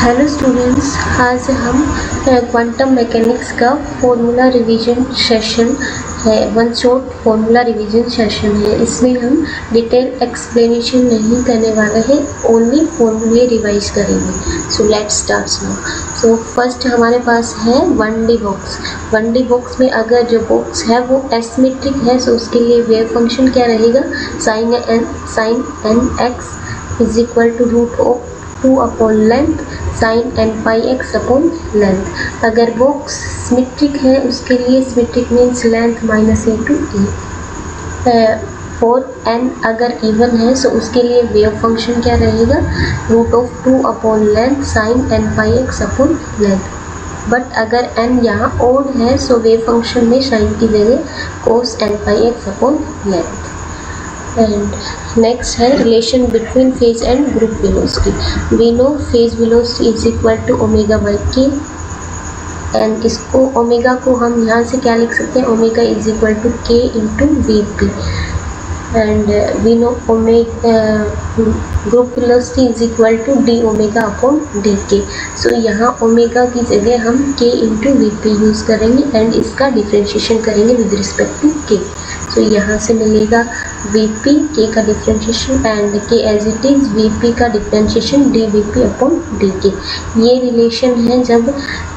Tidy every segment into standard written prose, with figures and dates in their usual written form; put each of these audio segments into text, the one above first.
Hello students, आज हम quantum mechanics का फॉर्मूला रिवीजन सेशन है। One shot formula revision session है। इसमें हम डिटेल एक्सप्लेनेशन नहीं करने वाले हैं, ओनली फॉर्मूले रिवाइज करेंगे। So let's start now. So first हमारे पास है 1D बॉक्स। 1D बॉक्स में अगर जो बॉक्स है वो एसिमेट्रिक है, सो उसके लिए वेव फंक्शन क्या रहेगा, sine n x is equal to root of 2 upon length sine n pi x upon length. अगर बॉक्स सिमेट्रिक है उसके लिए symmetric means length minus a to a. For n अगर इवन है सो उसके लिए वेव फंक्शन क्या रहेगा, root of 2 upon length sine n pi x upon length. But अगर एन यहाँ ओड है सो वेव फंक्शन में साइन की जगह कोस n pi x upon length. And next है relation between phase and group velocity. We know phase velocity is equal to omega by k, and इसको omega को हम यहाँ से क्या लिख सकते हैं, omega is equal to k into v p. And we know group velocity is equal to d omega upon d k. So यहाँ ओमेगा की जगह हम k into v p use करेंगे एंड इसका डिफ्रेंशिएशन करेंगे with respect to k. So यहाँ से मिलेगा वी पी के का differentiation and k as it is v p का differentiation d v p upon d k. ये रिलेशन है जब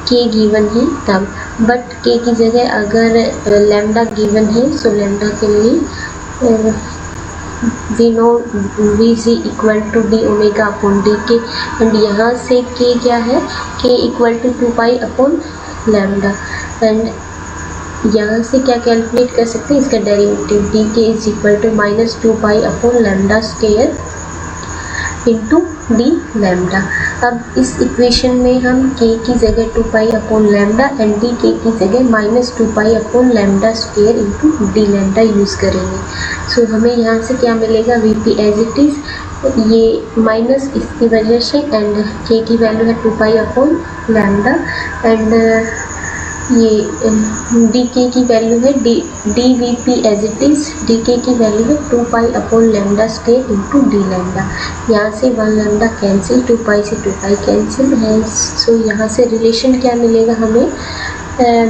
के गिवन है तब, बट के की जगह अगर लैम्डा गिवन है सो लैम्डा के लिए we know v g equal to d omega upon d k. And यहाँ से के क्या है, k equal to 2 pi upon lambda. And यहाँ से क्या कैलकुलेट कर सकते हैं, इसका derivative d k is equal to minus 2 pi upon lambda square into d lambda. अब इस इक्वेशन में हम के की जगह 2 pi upon lambda and d k की जगह minus 2 pi upon lambda square into d lambda use करेंगे। So हमें यहाँ से क्या मिलेगा, v p as it is, ये माइनस इसकी वजह से, एंड के की वैल्यू है 2 पाई अपॉन लैम्डा एंड ये डी के की वैल्यू है d v p as it is, d k की वैल्यू है 2 pi upon lambda square into d lambda. यहाँ से 1 लैम्डा कैंसिल, 2 पाई से 2 पाई कैंसिल है। सो यहाँ से रिलेशन क्या मिलेगा हमें,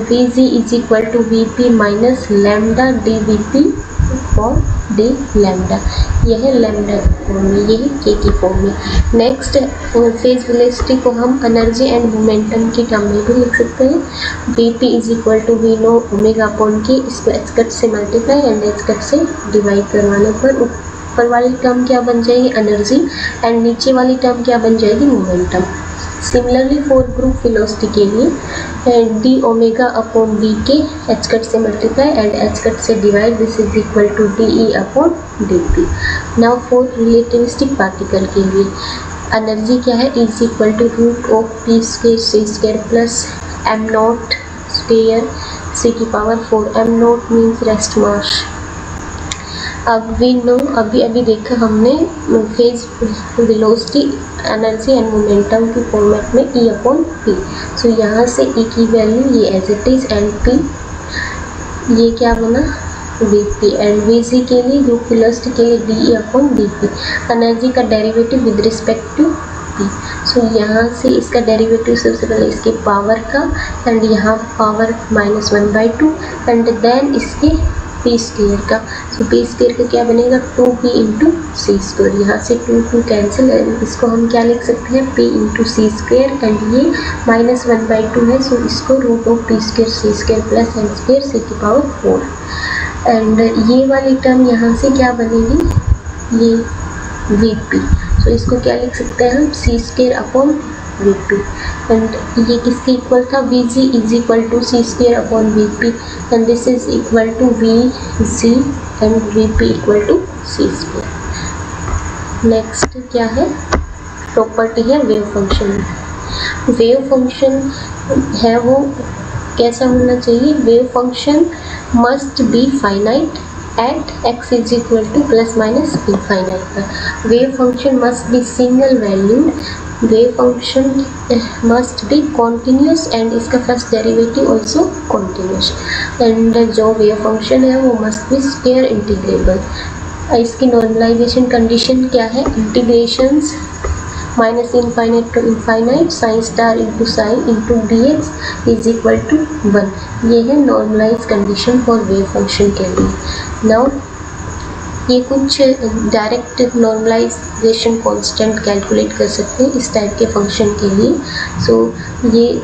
v g is equal to v p minus lambda d v p और डी लैम्डा। यह है लैम्डा की फॉर्म में, यह है के की फॉर्म में। नेक्स्ट फेज वेलोसिटी को हम एनर्जी एंड मोमेंटम की टर्म में भी लिख सकते हैं। V p is equal to we know omega upon k, इसको एच कट से मल्टीप्लाई एंड एच कट से डिवाइड करवाने पर ऊपर वाली टर्म क्या बन जाएगी, एनर्जी, एंड नीचे वाली टर्म क्या बन जाएगी, momentum. Similarly for group velocity के लिए d omega upon d k h cut से मल्टीप्लाई एंड एच कट से divide, this is equal to d e upon d p. Now for relativistic particle के लिए energy क्या है, is equal to root of p square c square plus m nought square c की power 4। M nought means rest mass. अब we know अभी देखा हमने phase velocity energy and momentum की फॉर्मेट में ई अपॉन पी। सो यहाँ से ई की वैल्यू ये as it is and p ये क्या बना, v p. And v g के लिए ग्रुप वेलोसिटी के लिए d e upon d p. Energy का derivative with respect to p. So यहाँ से इसका डेरिवेटिव सबसे पहले इसके पावर का एंड यहाँ पावर -1/2 एंड देन इसके पी स्क्वायर का। सो पी स्क्वायर का क्या बनेगा, 2p इंटू सी स्क्वायर। यहाँ से 2 कैंसिल, इसको हम क्या लिख सकते हैं, p into c square and ये -1/2 है, सो इसको root of p square c square plus m square c की पावर 4। एंड ये वाली टर्म यहाँ से क्या बनेगी, ये वी पी। सो इसको क्या लिख सकते हैं हम, c square upon v p. And ये किसके इक्वल था, v g is equal to c square upon v p and this is equal to v g and v p equal to c square. Next क्या है, property है wave function. Wave function है वो कैसा होना चाहिए, wave function must be finite at x is equal to plus minus infinite पर। wave function must be single valued, wave function must be continuous and इसका first derivative also continuous, and जो wave function है वो must be square integrable। इसकी normalization condition क्या है, integrations minus infinite to infinite psi star into psi into d x is equal to 1। ये है normalize condition for wave function के लिए। नाउ ये कुछ डायरेक्ट नॉर्मलाइजेशन कांस्टेंट कैलकुलेट कर सकते हैं इस टाइप के फंक्शन के लिए। सो ये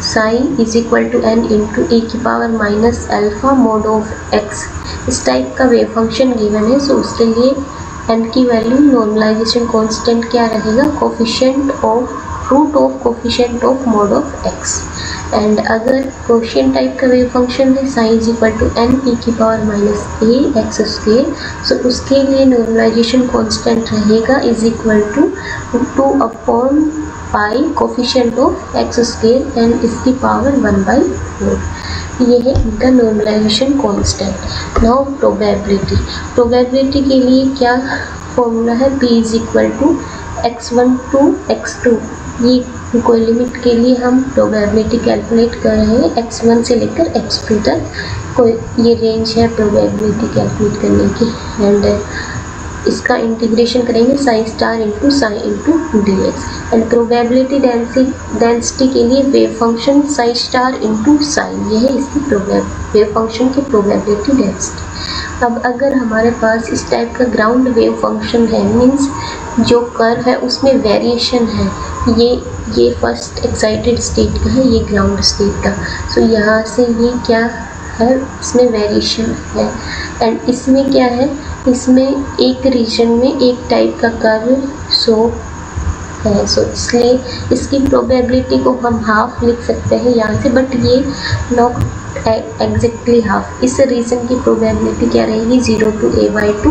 psi is equal to n into e की power minus alpha mod of x, इस टाइप का वेव फंक्शन गिवन है। सो उसके लिए एन की वैल्यू नॉर्मलाइजेशन कांस्टेंट क्या रहेगा, coefficient of root of coefficient of mod of x. And अगर कोशिएंट टाइप का वेव फंक्शन है psi is equal to n e की power minus a x square, so उसके लिए नॉर्मलाइजेशन कांस्टेंट रहेगा is equal to 2 upon pi coefficient of x square and इसकी power 1/4। ये है इनका नॉर्मलाइजेशन कांस्टेंट। नाउ प्रोबेबिलिटी के लिए क्या फॉर्मूला है, p is equal to x1 to x2। ये कोई लिमिट के लिए हम प्रोबेबिलिटी कैलकुलेट कर रहे हैं x1 से लेकर x2 तक, कोई ये रेंज है प्रोबेबिलिटी कैलकुलेट करने की। एंड इसका इंटीग्रेशन करेंगे psi star into psi into d x. And probability density के लिए wave function sine star into psi, ये है इसकी वेव फंक्शन की प्रोबेबिलिटी डेंसिटी। अब अगर हमारे पास इस टाइप का ग्राउंड वेव फंक्शन है, मीन्स जो कर्व है उसमें वेरिएशन है, ये फर्स्ट एक्साइटेड स्टेट का है, ये ग्राउंड स्टेट का। सो यहाँ से ये क्या है, इसमें वेरिएशन है। एंड इसमें क्या है, इसमें एक रीजन में एक टाइप का कर्व शो है। सो इसलिए इसकी प्रोबेबिलिटी को हम हाफ लिख सकते हैं यहाँ से, बट ये नॉट एग्जैक्टली हाफ। इस रीजन की प्रोबेबिलिटी क्या रहेगी, 0 to a/2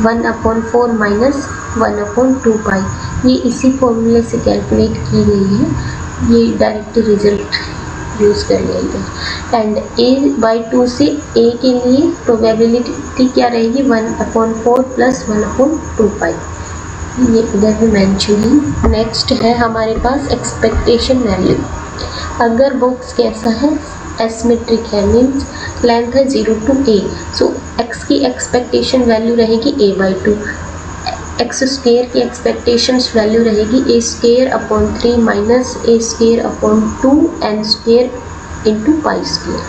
1/4 माइनस 1/2 पाई। ये इसी फॉर्मूले से कैलकुलेट की गई है, ये डायरेक्ट रिजल्ट यूज़ कर लिया। एंड a/2 से a के लिए प्रोबेबिलिटी क्या रहेगी, 1/4 प्लस 1/2 पाई, ये इधर भी मेंशन है। नेक्स्ट है हमारे पास एक्सपेक्टेशन वैल्यू। अगर बॉक्स कैसा है, एसिमेट्रिक है, मीन्स लेंथ है 0 to a, सो x की एक्सपेक्टेशन वैल्यू रहेगी a/2, एक्स स्क्वायर की एक्सपेक्टेशंस वैल्यू रहेगी a square upon 3 minus a square upon 2 n square into pi square.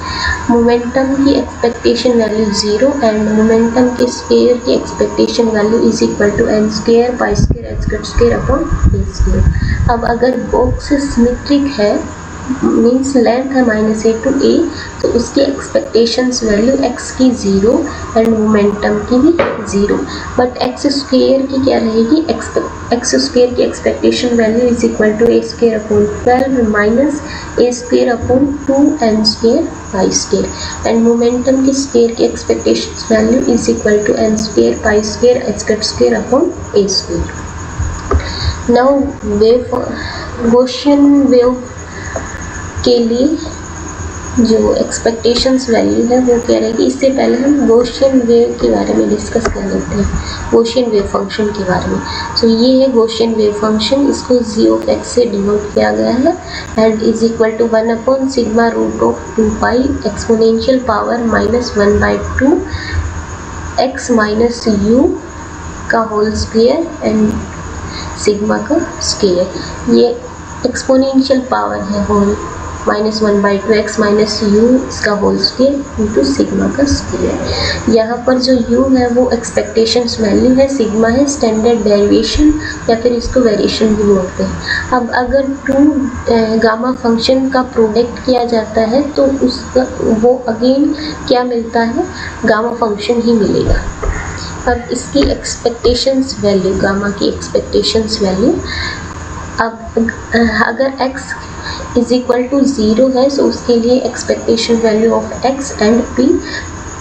Momentum की एक्सपेक्टेशन वैल्यू 0 एंड मोमेंटम के square की expectation value is equal to n square pi square h square upon a square. अब अगर box symmetric है, means length है -a to a, तो उसकी expectations value x की 0 एंड मोमेंटम की भी 0, बट x स्क्वायर की क्या रहेगी, x स्क्वायर की expectation value is equal to a square upon 12 minus a square upon 2 n square pi square. And momentum की स्क्वायर की expectation value is equal to n square pi square h square upon a square. Now Gaussian wave के लिए जो expectations value है वो क्या रहेगी, इससे पहले हम गॉसियन वेव के बारे में डिस्कस कर लेते हैं, गॉसियन वेव फंक्शन के बारे में। सो ये है गॉसियन वेव फंक्शन, इसको g ऑफ x से डिनोट किया गया है and is equal to 1/σ√2 pi exponential power -1/2 x minus u का होल स्क्वायर एंड सिग्मा का स्क्वायर। ये एक्सपोनेंशियल पावर है होल -1/2 x माइनस u इसका होल स्क्वायर इंटू सिग्मा का स्क्वायर। यहाँ पर जो u है वो एक्सपेक्टेशंस वैल्यू है, सिग्मा है स्टैंडर्ड डेरिवेशन या फिर इसको वेरिएशन भी बोलते हैं। अब अगर 2 गामा फंक्शन का प्रोडक्ट किया जाता है तो उसका वो अगेन क्या मिलता है, गामा फंक्शन ही मिलेगा। अब इसकी एक्सपेक्टेशंस वैल्यू, गामा की एक्सपेक्टेशंस वैल्यू, अब अगर x इज इक्वल टू 0 है सो उसके लिए expectation value of x and p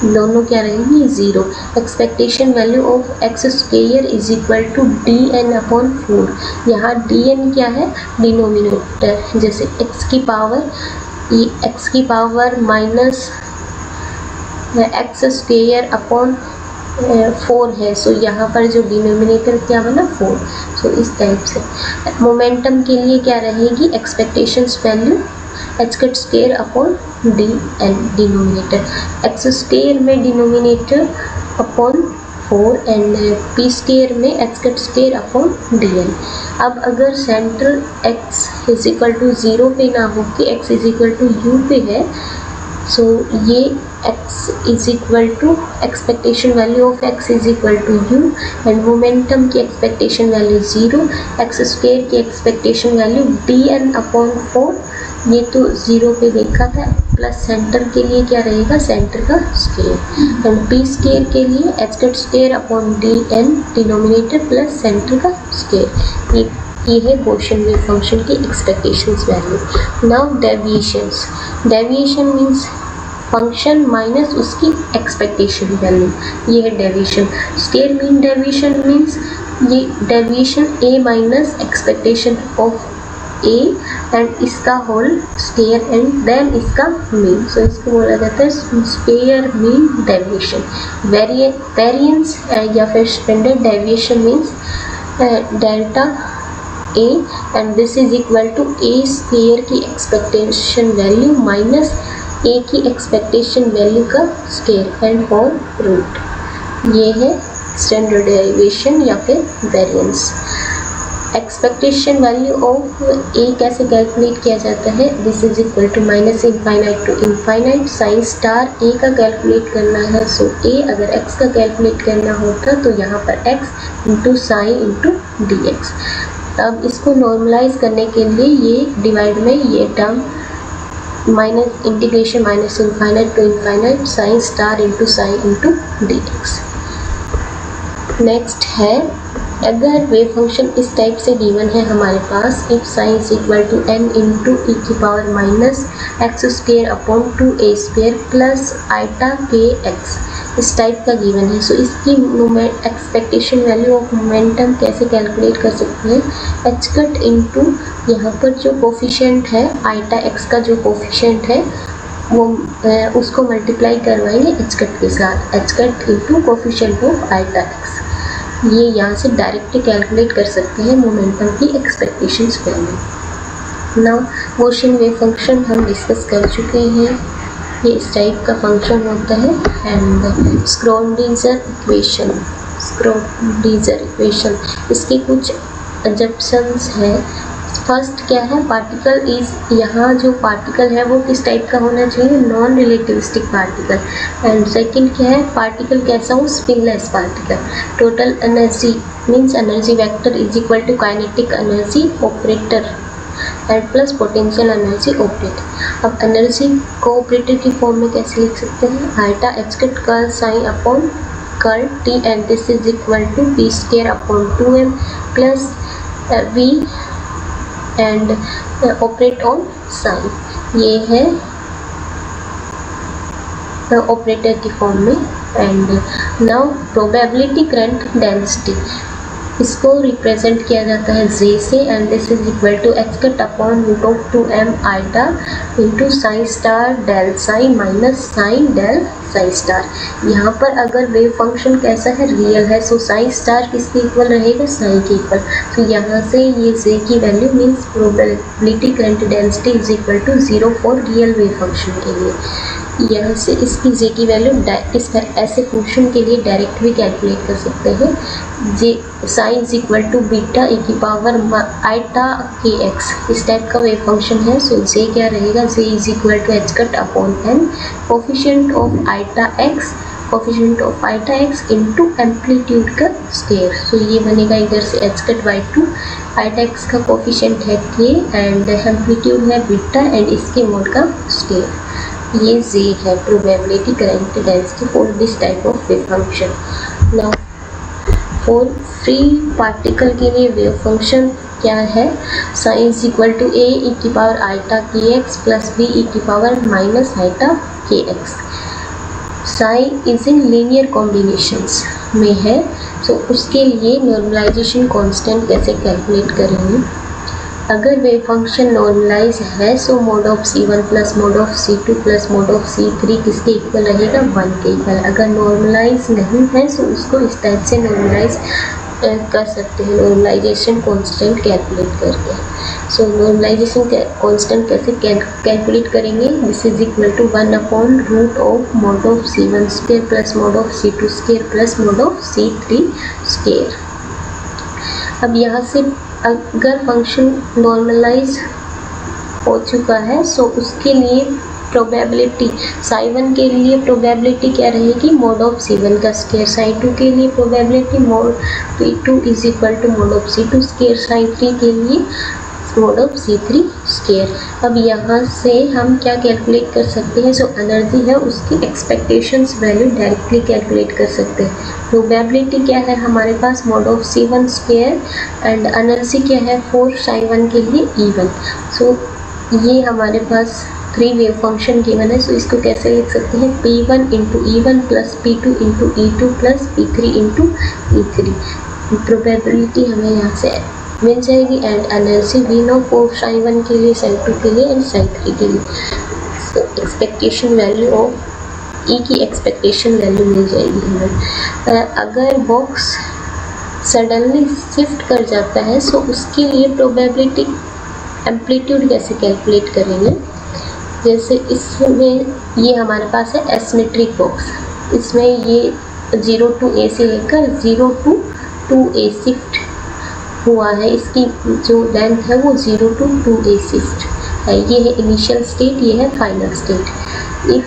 दोनों क्या रहेंगी, 0। Expectation value of x square is equal to dn upon 4। यहाँ dn क्या है, डिनोमिनेटर, जैसे x की power minus x square upon 4 है, सो यहाँ पर जो डिनोमिनेटर क्या बना 4। सो इस टाइप से मोमेंटम के लिए क्या रहेगी, expectations value h square upon d n denominator, x square में denominator upon 4 and p square में x cut square upon d n. अब अगर centre x is equal to 0 पे ना हो कि x is equal to u पे है, सो ये x is equal to expectation value of x is equal to u and momentum की एक्सपेक्टेशन वैल्यू 0, एक्स स्क्वायर की expectation value d n upon 4, ये तो 0 पे देखा था, प्लस सेंटर के लिए क्या रहेगा, सेंटर का स्क्वायर एंड पी स्क्वायर के लिए H cut square upon d n denominator plus centre का स्क्वायर। ये है गॉसियन वेव फंक्शन की expectations value. Now deviations, deviation means function minus उसकी एक्सपेक्टेशन वैल्यू, ये है deviation. Square mean deviation means ये deviation a minus expectation of a and इसका whole square and then इसका मीन, सो इसको बोला जाता है स्क्वायर मीन डेविएशन। वेरिएंस या फिर standard deviation means delta a and this is equal to a square की एक्सपेक्टेशन वैल्यू माइनस a की एक्सपेक्टेशन वैल्यू का स्क्वायर एंड होल रूट, ये है स्टैंडर्ड डेविएशन या फिर variance. Expectation value of a कैसे कैलकुलेट किया जाता है, this is equal to minus infinite to infinite psi star a का कैलकुलेट करना है, सो a अगर x का कैलकुलेट करना होता तो यहाँ पर x into psi into d x. अब इसको नॉर्मलाइज करने के लिए ये डिवाइड में ये term minus integration minus infinite to infinite psi star into psi into d x. Next है अगर वेव फंक्शन इस टाइप से गिवन है हमारे पास, if psi is equal to n into e की power minus x square upon 2a square plus iota k x, इस type का गिवन है। सो इसकी एक्सपेक्टेशन वैल्यू ऑफ मोमेंटम कैसे कैलकुलेट कर सकते हैं, एच कट इंटू यहाँ पर जो कोफिशिएंट है आइटा एक्स का जो कोफिशिएंट है वो उसको मल्टीप्लाई करवाएंगे एच कट के साथ, h cut into coefficient of iota x. ये यहाँ से डायरेक्टली कैलकुलेट कर सकते हैं मोमेंटम की expectations value. Now Gaussian wave function हम डिस्कस कर चुके हैं, ये इस टाइप का फंक्शन होता है एंड स्क्रोडिंजर इक्वेशन, इसके कुछ अजम्पशंस हैं। फर्स्ट क्या है, पार्टिकल इज, यहाँ जो पार्टिकल है वो किस टाइप का होना चाहिए, non relativistic particle. And second क्या है, पार्टिकल कैसा हो, spinless particle. Total energy means energy vector is equal to kinetic energy operator and plus potential energy operator. अब एनर्जी को ऑपरेटर की फॉर्म में कैसे लिख सकते हैं, iota H cut curl sign upon curl t and this is equal to p square upon 2m plus v and operate on psi, ये है ऑपरेटर की फॉर्म में। And now probability current density, इसको रिप्रेजेंट किया जाता है J से and this is equal to H cut upon root of 2m iota into psi star del psi minus psi del psi star. यहाँ पर अगर वेव फंक्शन कैसा है, रियल है, सो साइन स्टार किसके इक्वल रहेगा, साइन के इक्वल। तो यहाँ से ये J की value means probability current density is equal to 0 for real wave function के लिए। यहाँ से इसकी J की वैल्यू इस ऐसे फंक्शन के लिए डायरेक्ट भी कैलकुलेट कर सकते हैं। J psi is equal to beta e की पावर आइटा के एक्स, इस टाइप का वेव फंक्शन है। सो J क्या रहेगा, J is equal to H cut upon n coefficient of iota x into amplitude का स्क्वायर। सो ये बनेगा इधर से h cut by 2, iota x का कोफिशिएंट है k एंड एम्पलीट्यूड है बीटा एंड इसके मोड का स्क्वायर। ये J है probability current density for this type of wave function. Now for free particle के लिए वेव फंक्शन क्या है, psi is equal to a e की power iota k x plus b e की power minus iota k x. Psi is in linear combinations में है, so उसके लिए नॉर्मलाइजेशन कांस्टेंट कैसे कैलकुलेट करेंगे। अगर वेव फंक्शन नॉर्मलाइज है सो mode of C1 plus mode of C2 plus mode of C3 किसके इक्वल रहेगा, 1 के इक्वल। अगर नॉर्मलाइज नहीं है सो उसको इस टाइप से नॉर्मलाइज कर सकते हैं नॉर्मलाइजेशन कांस्टेंट कैलकुलेट करके। सो नॉर्मलाइजेशन कांस्टेंट कैसे कैलकुलेट करेंगे? This is equal to root of mod of C1 square plus mod of C2 square plus mod of C3 square. अब यहाँ से अगर फंक्शन नॉर्मलाइज हो चुका है सो उसके लिए प्रोबेबिलिटी psi1 के लिए प्रोबेबिलिटी क्या रहेगी? मॉड ऑफ C1 का स्क्वायर। psi2 के लिए probability mod P2 is equal to mod of C2 square. psi3 के लिए मॉड ऑफ C3 स्क्वायर। अब यहाँ से हम क्या कैलकुलेट कर सकते हैं? जो एनर्जी है उसकी एक्सपेक्टेशंस वैल्यू डायरेक्टली कैलकुलेट कर सकते हैं। प्रोबेबिलिटी क्या है हमारे पास? Mod of C1 square and energy क्या है फॉर psi1 के लिए E1। सो ये हमारे पास 3 वेव फंक्शन गिवन है। सो इसको कैसे लिख सकते हैं? P1 into E1 plus P2 into E2 plus P3 into E3। Probability हमें यहाँ से मिल जाएगी and energy we know for psi1 के लिए, psi2 के लिए एंड psi3 के लिए। So expectation value of E की एक्सपेक्टेशन वैल्यू मिल जाएगी हमें। अगर बॉक्स सडनली शिफ्ट कर जाता है सो उसके लिए प्रोबेबिलिटी एम्पलीट्यूड कैसे कैलकुलेट करेंगे? जैसे इसमें ये हमारे पास है एसिमेट्रिक बॉक्स, इसमें ये 0 to A से लेकर 0 to 2A शिफ्ट हुआ है। इसकी जो लेंथ है वो 0 to 2A शिफ्ट है। ये है इनिशियल स्टेट, ये है final state. If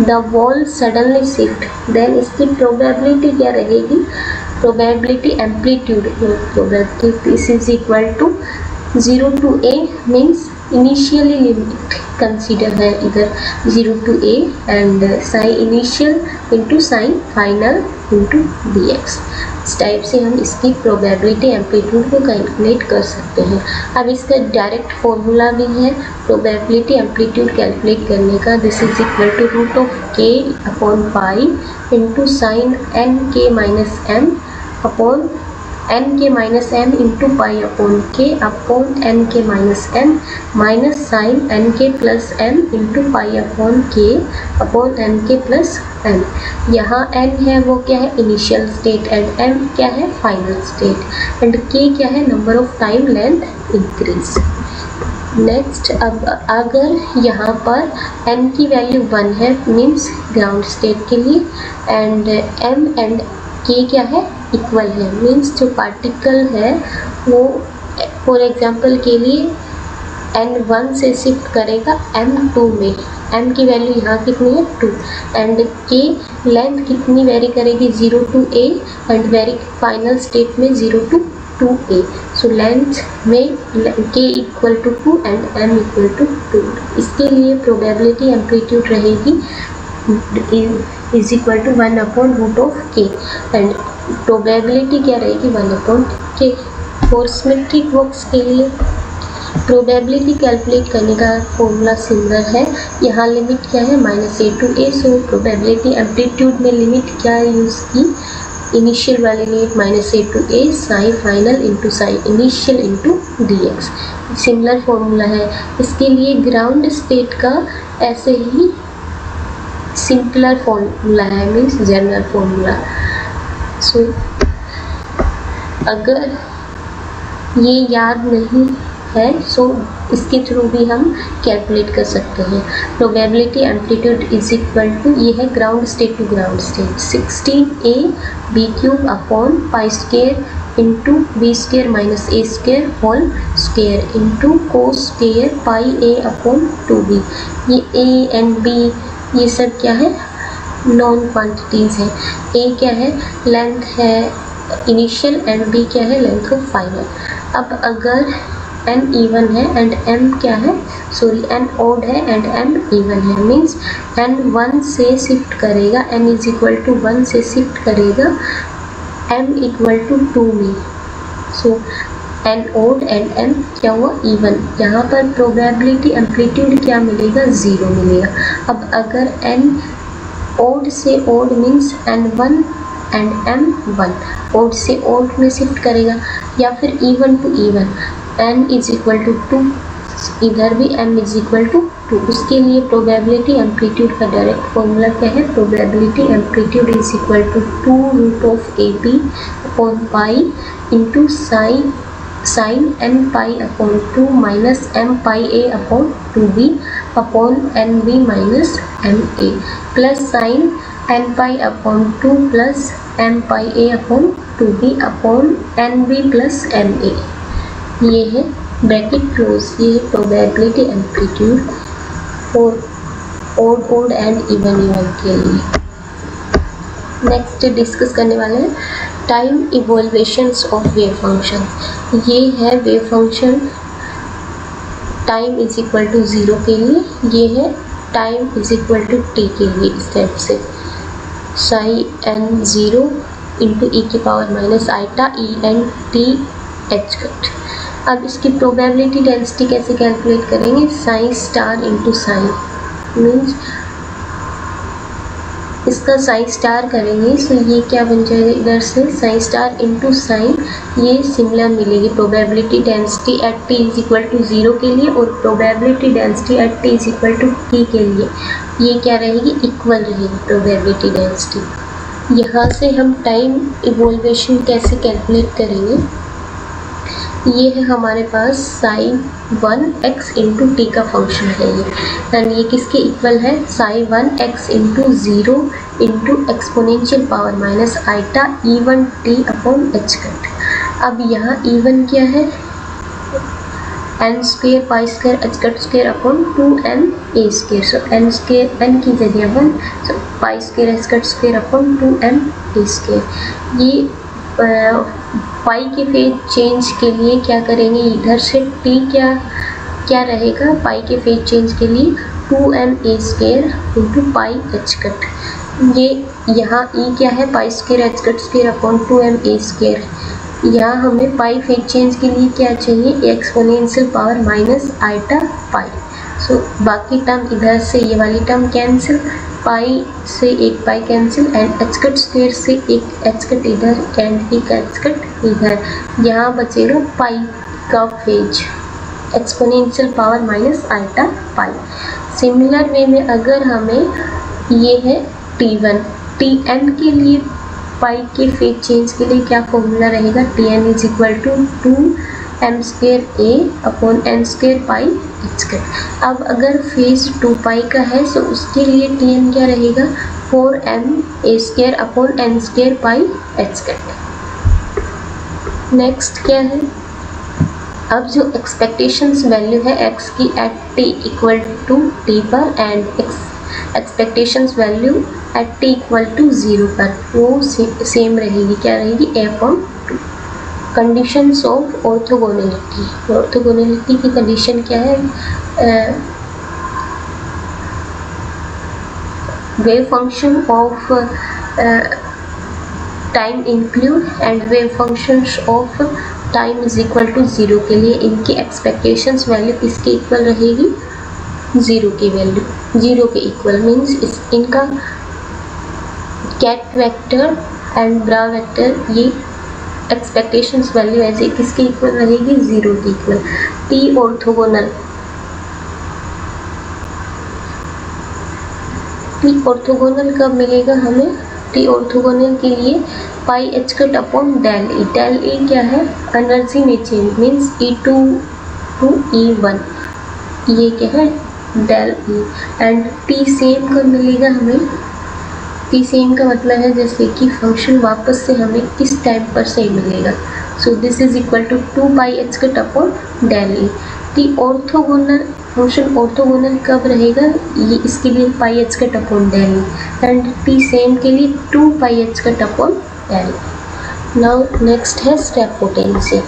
the wall suddenly shift then इसकी प्रोबेबिलिटी क्या रहेगी? Probability amplitude probability this is equal to 0 to A means initially limit consider है इधर 0 to A and psi initial into psi final into dx। इस type से हम इसकी probability amplitude को कैलकुलेट कर सकते हैं। अब इसका डायरेक्ट फॉर्मूला भी है प्रोबेबिलिटी एम्पलीट्यूड कैलकुलेट करने का। This is equal to root of k upon pi into sine nk minus m upon nk minus m into pi upon k upon nk minus m minus sine nk plus m into pi upon k upon nk plus m। यहाँ n है वो क्या है? Initial state and m क्या है? Final state and k क्या है? Number of time length increase. Next अब अगर यहाँ पर n की वैल्यू 1 है मीन्स ग्राउंड स्टेट के लिए एंड m एंड k क्या है? इक्वल है मीन्स जो पार्टिकल है वो फॉर एग्जांपल के लिए n1 से शिफ्ट करेगा m2 में। m की वैल्यू यहाँ कितनी है? 2 एंड k लेंथ कितनी वेरी करेगी? 0 to A and vary final state में 0 to 2A। सो लेंथ में k equal to 2 and m equal to 2। इसके लिए प्रोबेबिलिटी एम्पलीट्यूड रहेगी is equal to 1/√k and probability क्या रहेगी? 1/k। फॉर सिमेट्रिक बॉक्स के लिए प्रोबेबिलिटी कैलकुलेट करने का फॉर्मूला सिमिलर है। यहाँ लिमिट क्या है? -a to a। So probability amplitude में लिमिट क्या यूज़ की? इनिशियल वाली limit -a to a psi final into psi initial into dx। Similar formula है। इसके लिए ग्राउंड स्टेट का ऐसे ही सिंपलर फॉर्मूला है मीन्स जनरल फॉर्मूला। सो अगर ये याद नहीं है सो इसके थ्रू भी हम कैलकुलेट कर सकते हैं। Probability amplitude is equal to ये है ground state to ground state 16a b³ upon pi square into b square minus a square whole square into cos square pi a upon 2b। ये a and b ये सब क्या है? Non quantities है। a क्या है? Length है initial and b क्या है? Length of final. अब अगर n इवन है एंड m क्या है? सॉरी n ऑड है एंड m इवन है मीन्स n 1 से शिफ्ट करेगा, n इज इक्वल टू 1 से शिफ्ट करेगा m इक्वल टू 2 में। सो n ओड एंड m क्या हुआ? इवन। यहाँ पर प्रोबेबिलिटी एम्पलीट्यूड क्या मिलेगा? 0 मिलेगा। अब अगर n ओड से odd means n1 and m1 odd से ओड में शिफ्ट करेगा या फिर even to even n is equal to 2 इधर भी m इज इक्वल टू 2। उसके लिए प्रोबेबिलिटी एम्पलीट्यूड का डायरेक्ट फॉर्मूला क्या है, probability amplitude is equal to 2√AP upon pi into sine n pi upon 2 minus m pi a upon 2b upon nb minus ma plus sine n pi upon 2 plus m pi a upon 2b upon nb plus ma। ये है bracket close, ये है probability amplitude for odd and even के लिए। Next discuss करने वाले हैं time evolutions of wave function. ये है wave function time is equal to 0 के लिए, ये है time is equal to t के लिए। इस टाइप से साई n 0 इंटू ई की power minus iota e n t h cut. अब इसकी प्रोबेबिलिटी डेंसिटी कैसे कैलकुलेट करेंगे, psi star into psi means इसका साइन स्टार करेंगे तो ये क्या बन जाएगा, इधर से साइन स्टार इंटू साइन, ये सिमिलर मिलेगी probability density at t is equal to 0 के लिए और probability density at t is equal to t के लिए ये क्या रहेगी, इक्वल रहेगी प्रोबेबिलिटी डेंसिटी। यहाँ से हम टाइम इवोल्यूशन कैसे कैलकुलेट करेंगे, ये है हमारे पास साइन 1x इंटू टी का फंक्शन है ये, एंड ये किसके इक्वल है, psi 1x into 0 into exponential power minus iota E1 t upon H cut. अब यहाँ E1 क्या है, n square pi square h cut square upon 2n a square. So n square n की जगह 1, so pi square h cut square upon 2n a square. ये pi के phase change के लिए क्या करेंगे, इधर से t क्या रहेगा, पाई के फेज चेंज के लिए 2m a square into pi h cut. ये यहाँ e क्या है, पाई square h cut square upon 2m a square. यहाँ हमें पाई फेज चेंज के लिए क्या चाहिए, एक्सपोनेंशियल पावर माइनस आइटा पाई। सो बाकी टर्म इधर से ये वाली टर्म कैंसिल, पाई से एक pi cancel and h cut square से एक एच कट इधर एंड एक एच कट इधर। यहाँ बचेगा पाई का phase exponential power minus iota pi. Similar way में अगर हमें ये है t1 tn के लिए पाई के फेज चेंज के लिए क्या फॉर्मूला रहेगा, tn is equal to 2m square a upon n square pi h cut. अब अगर फेज 2 पाई का है तो उसके लिए tn क्या रहेगा, 4m a square upon n square pi h cut. Next क्या है, अब जो एक्सपेक्टेशंस वैल्यू है x की at t equal to t पर and expectations value at t equal to 0 पर वो सेम रहेगी, क्या रहेगी, f/2। Conditions of orthogonality. Orthogonality की कंडीशन क्या है, wave function of time include and wave functions of time is equal to 0 के लिए इनकी एक्सपेक्टेशंस वैल्यू किसके इक्वल रहेगी, 0 की वैल्यू 0 के इक्वल मीन्स इनका ket vector and bra vector ये एक्सपेक्टेशंस वैल्यू ऐसे किसके इक्वल रहेगी, 0 के इक्वल। टी ऑर्थोगोनल, टी ऑर्थोगोनल कब मिलेगा हमें, टी ऑर्थोगोनल के लिए pi h cut upon del e. Del e क्या है, एनर्जी में change means E2 to E1, ये क्या है del E. And T same कब मिलेगा हमें, टी सेम का मतलब है जैसे कि फंक्शन वापस से हमें किस टाइम पर सेम मिलेगा। So this is equal to 2 pi h cut upon del e. T orthogonal function orthogonal कब रहेगा, ये इसके लिए pi h cut upon del E and T same के लिए 2 pi h cut upon del e. Now next है step potential.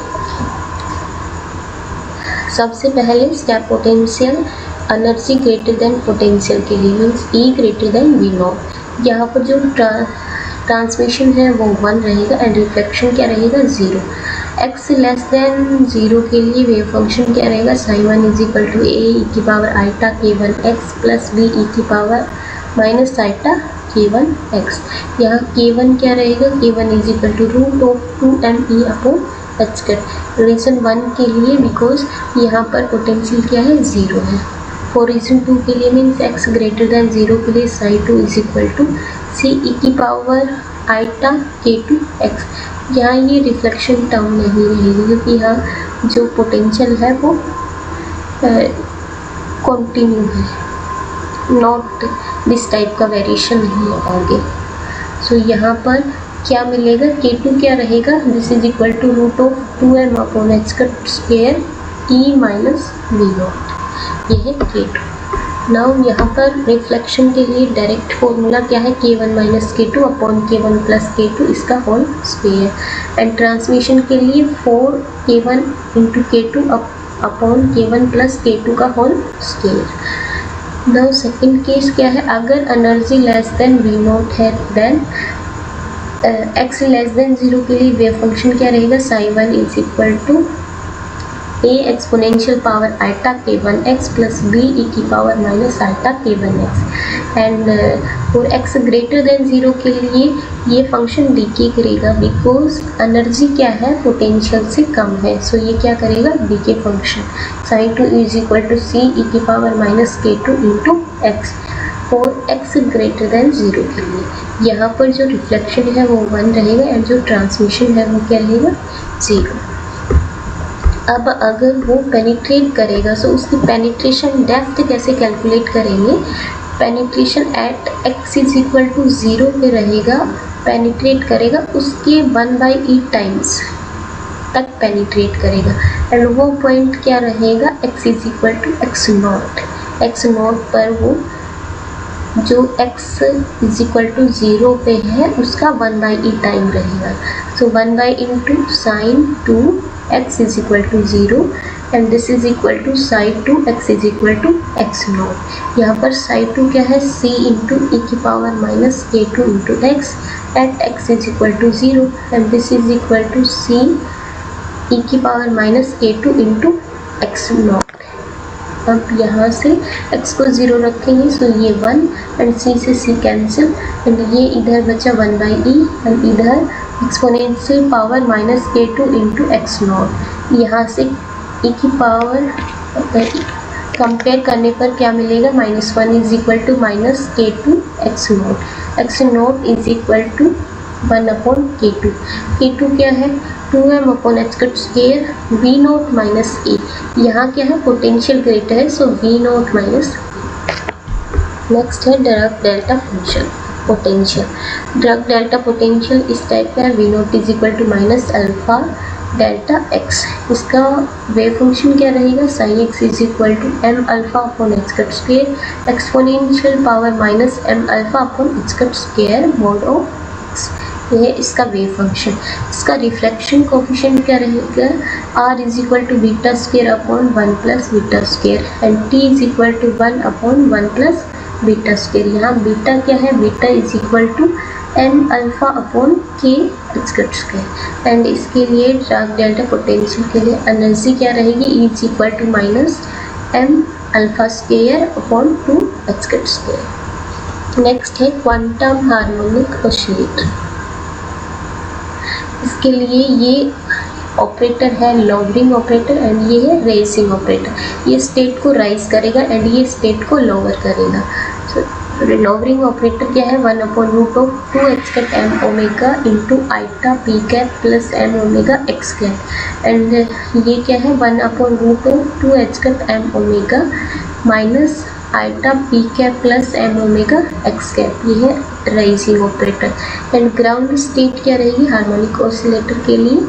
सबसे पहले step potential energy greater than potential के लिए means E greater than V nought. यहाँ पर जो ट्रांसमिशन है वो 1 रहेगा एंड रिफ्लेक्शन क्या रहेगा, 0। x लेस देन 0 के लिए वेव फंक्शन क्या रहेगा, sign 1 is equal to a e की power iota k1x plus b e की पावर माइनस आइटा k1x। यहाँ k1 क्या रहेगा, k1 is equal to root of 2m e upon H cut. Region 1 के लिए because यहाँ पर पोटेंशियल क्या है, 0 है। फॉर रीजन 2 के लिए मीन्स x ग्रेटर देन 0 के लिए साइन 2 इज इक्वल टू सी ई की पावर आइटा के टू एक्स। यहाँ ये रिफ्लेक्शन टर्म नहीं रहेगी क्योंकि यहाँ जो पोटेंशियल है वो कंटिन्यू है, नॉट दिस टाइप का वेरिएशन नहीं है आगे। सो यहाँ पर क्या मिलेगा, k2 क्या रहेगा, this is equal to root of 2m upon H cut square e minus V nought, ये है k2। नाउ यहाँ पर रिफ्लेक्शन के लिए डायरेक्ट फॉर्मूला क्या है, k1 minus k2 upon k1 plus k2 इसका होल स्क्वायर। एंड ट्रांसमिशन के लिए 4k1 into k2 upon k1 plus k2 का whole square. Now second case क्या है, अगर energy less than V nought है देन x लेस देन 0 के लिए वेव फंक्शन क्या रहेगा, psi1 is equal to a exponential power iota k1x plus b e की power minus iota k1x। And for x greater than 0 के लिए ये function decay करेगा बिकॉज एनर्जी क्या है, पोटेंशियल से कम है। सो ये क्या करेगा, decay function sin 2 is equal to c e की power minus k2 into X for x greater than 0 के लिए। यहाँ पर जो रिफ्लेक्शन है वो 1 रहेगा एंड जो ट्रांसमिशन है वो क्या रहेगा, 0। अब अगर वो पेनिट्रेट करेगा सो उसकी पेनिट्रेशन डेप्थ कैसे कैलकुलेट करेंगे, penetration at x is equal to 0 पे रहेगा, पेनिट्रेट करेगा उसके 1/e टाइम्स तक पेनिट्रेट करेगा एंड वो पॉइंट क्या रहेगा, x is equal to x nought पर वो जो x इज इक्वल टू 0 पे है उसका 1/e टाइम रहेगा। सो 1 into sign 2 x is equal to 0 and this is equal to psi 2 x is equal to x nought. यहाँ पर psi 2 क्या है, c इंटू e की power minus k2 into X at x is equal to 0 and this is equal to c e की power minus k2 into x not. अब यहाँ से x को 0 रखेंगे सो ये 1 एंड c से c कैंसिल एंड ये इधर बचा 1/e एंड इधर exponential power minus k2 into x not. यहाँ से e की पावर कंपेयर करने पर क्या मिलेगा, -1 is equal to minus k2 x nought is equal to 1 upon k2 क्या है, 2m upon H cut square v nought minus e. यहाँ क्या है, पोटेंशियल ग्रेटर है so v nought minus. Next है direct delta function potential. Direct delta potential इस type का है, v nought is equal to minus alpha delta x। इसका wave function क्या रहेगा, psi x is equal to m alpha upon H cut square exponential power minus m alpha upon H cut square mod of x। ये है इसका wave function. इसका reflection coefficient क्या रहेगा, r is equal to beta square upon 1 plus beta square and t is equal to 1 upon 1 plus beta square. यहाँ beta क्या है, beta is equal to m alpha upon k H cut square and इसके लिए dark delta potential के लिए energy क्या रहेगी, E is equal to minus m alpha square upon 2 H cut square. Next है क्वांटम हार्मोनिक ऑसिलेटर। इसके लिए ये ऑपरेटर है लॉगरिंग ऑपरेटर एंड ये है रेसिंग ऑपरेटर। ये स्टेट को राइज करेगा एंड ये स्टेट को लोअर करेगा। लॉगरिंग ऑपरेटर क्या है, 1 upon root of 2 x cap m omega into iota p cap plus m omega x cap and ये क्या है, 1 upon root of 2 h cap m omega minus iota p cap plus m omega x cap. ये है raising operator and ground state क्या रहेगी harmonic oscillator के लिए,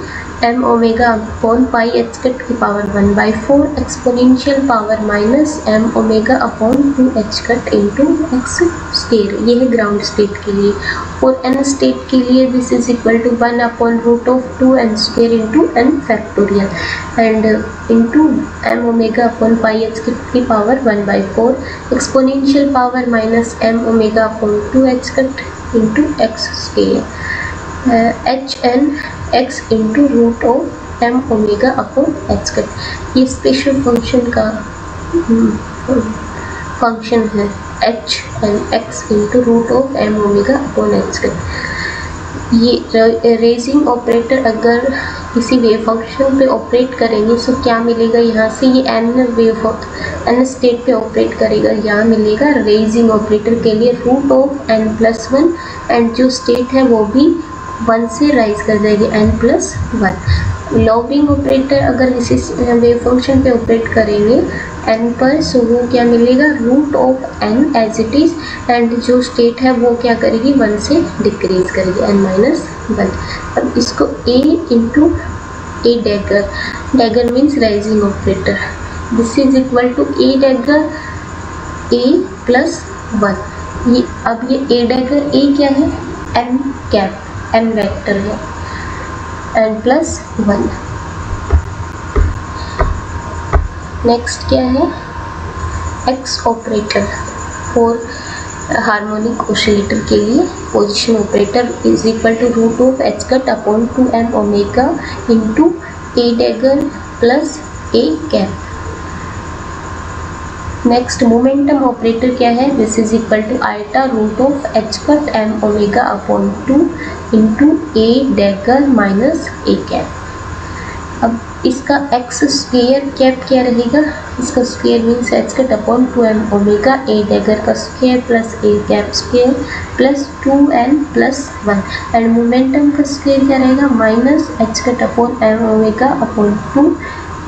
m omega upon pi h cut की power 1/4 exponential power minus m omega upon 2 H cut into x square. ये है ground state के लिए। और n स्टेट के लिए this is equal to 1 upon root of 2n square into n factorial and into m omega upon pi h cut की power 1/4 exponential power minus m omega upon 2 H cut into x square h n x into root of m omega upon H cut. ये special function का function है h n x into root of m omega upon H cut. ये raising operator अगर किसी wave function पे operate करेंगे तो क्या मिलेगा, यहाँ से ये एन स्टेट पे ऑपरेट करेगा, यहाँ मिलेगा रेजिंग ऑपरेटर के लिए रूट ऑफ n+1 एंड जो स्टेट है वो भी 1 से राइज कर जाएगी n+1। लॉगिंग ऑपरेटर अगर किसी वेव फंक्शन पे ऑपरेट करेंगे n पर, सो वो क्या मिलेगा root of n as it is and जो स्टेट है वो क्या करेगी 1 से डिक्रीज करेगी n-1। अब इसको a into A dagger means raising operator, this is equal to A dagger a+1। ये अब ये ए डैगर a क्या है n वेक्टर है n+1। नेक्स्ट क्या है X operator for harmonic oscillator के लिए position operator is equal to root of h cut upon 2m omega into A dagger plus A cap. Next momentum operator क्या है, this is equal to iota root of h cut m omega upon 2 into A dagger minus A cap. अब इसका X square cap क्या रहेगा, इसका square means h cut upon 2m omega A dagger का square plus A cap square plus 2n+1 and momentum का square क्या रहेगा minus h cut upon m omega upon 2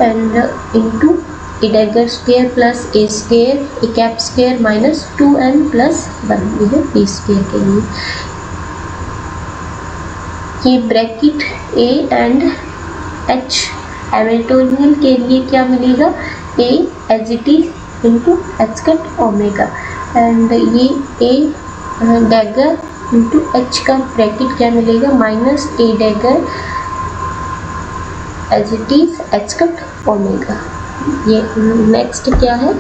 and into A dagger square plus A square A cap square minus 2n+1, ये है p square के लिए। ये bracket a and h Hamiltonian के लिए क्या मिलेगा a as it is into h cut omega and ये a डैगर इंटू h का ब्रैकेट क्या मिलेगा minus a dagger as it is h cut omega. ये नेक्स्ट क्या है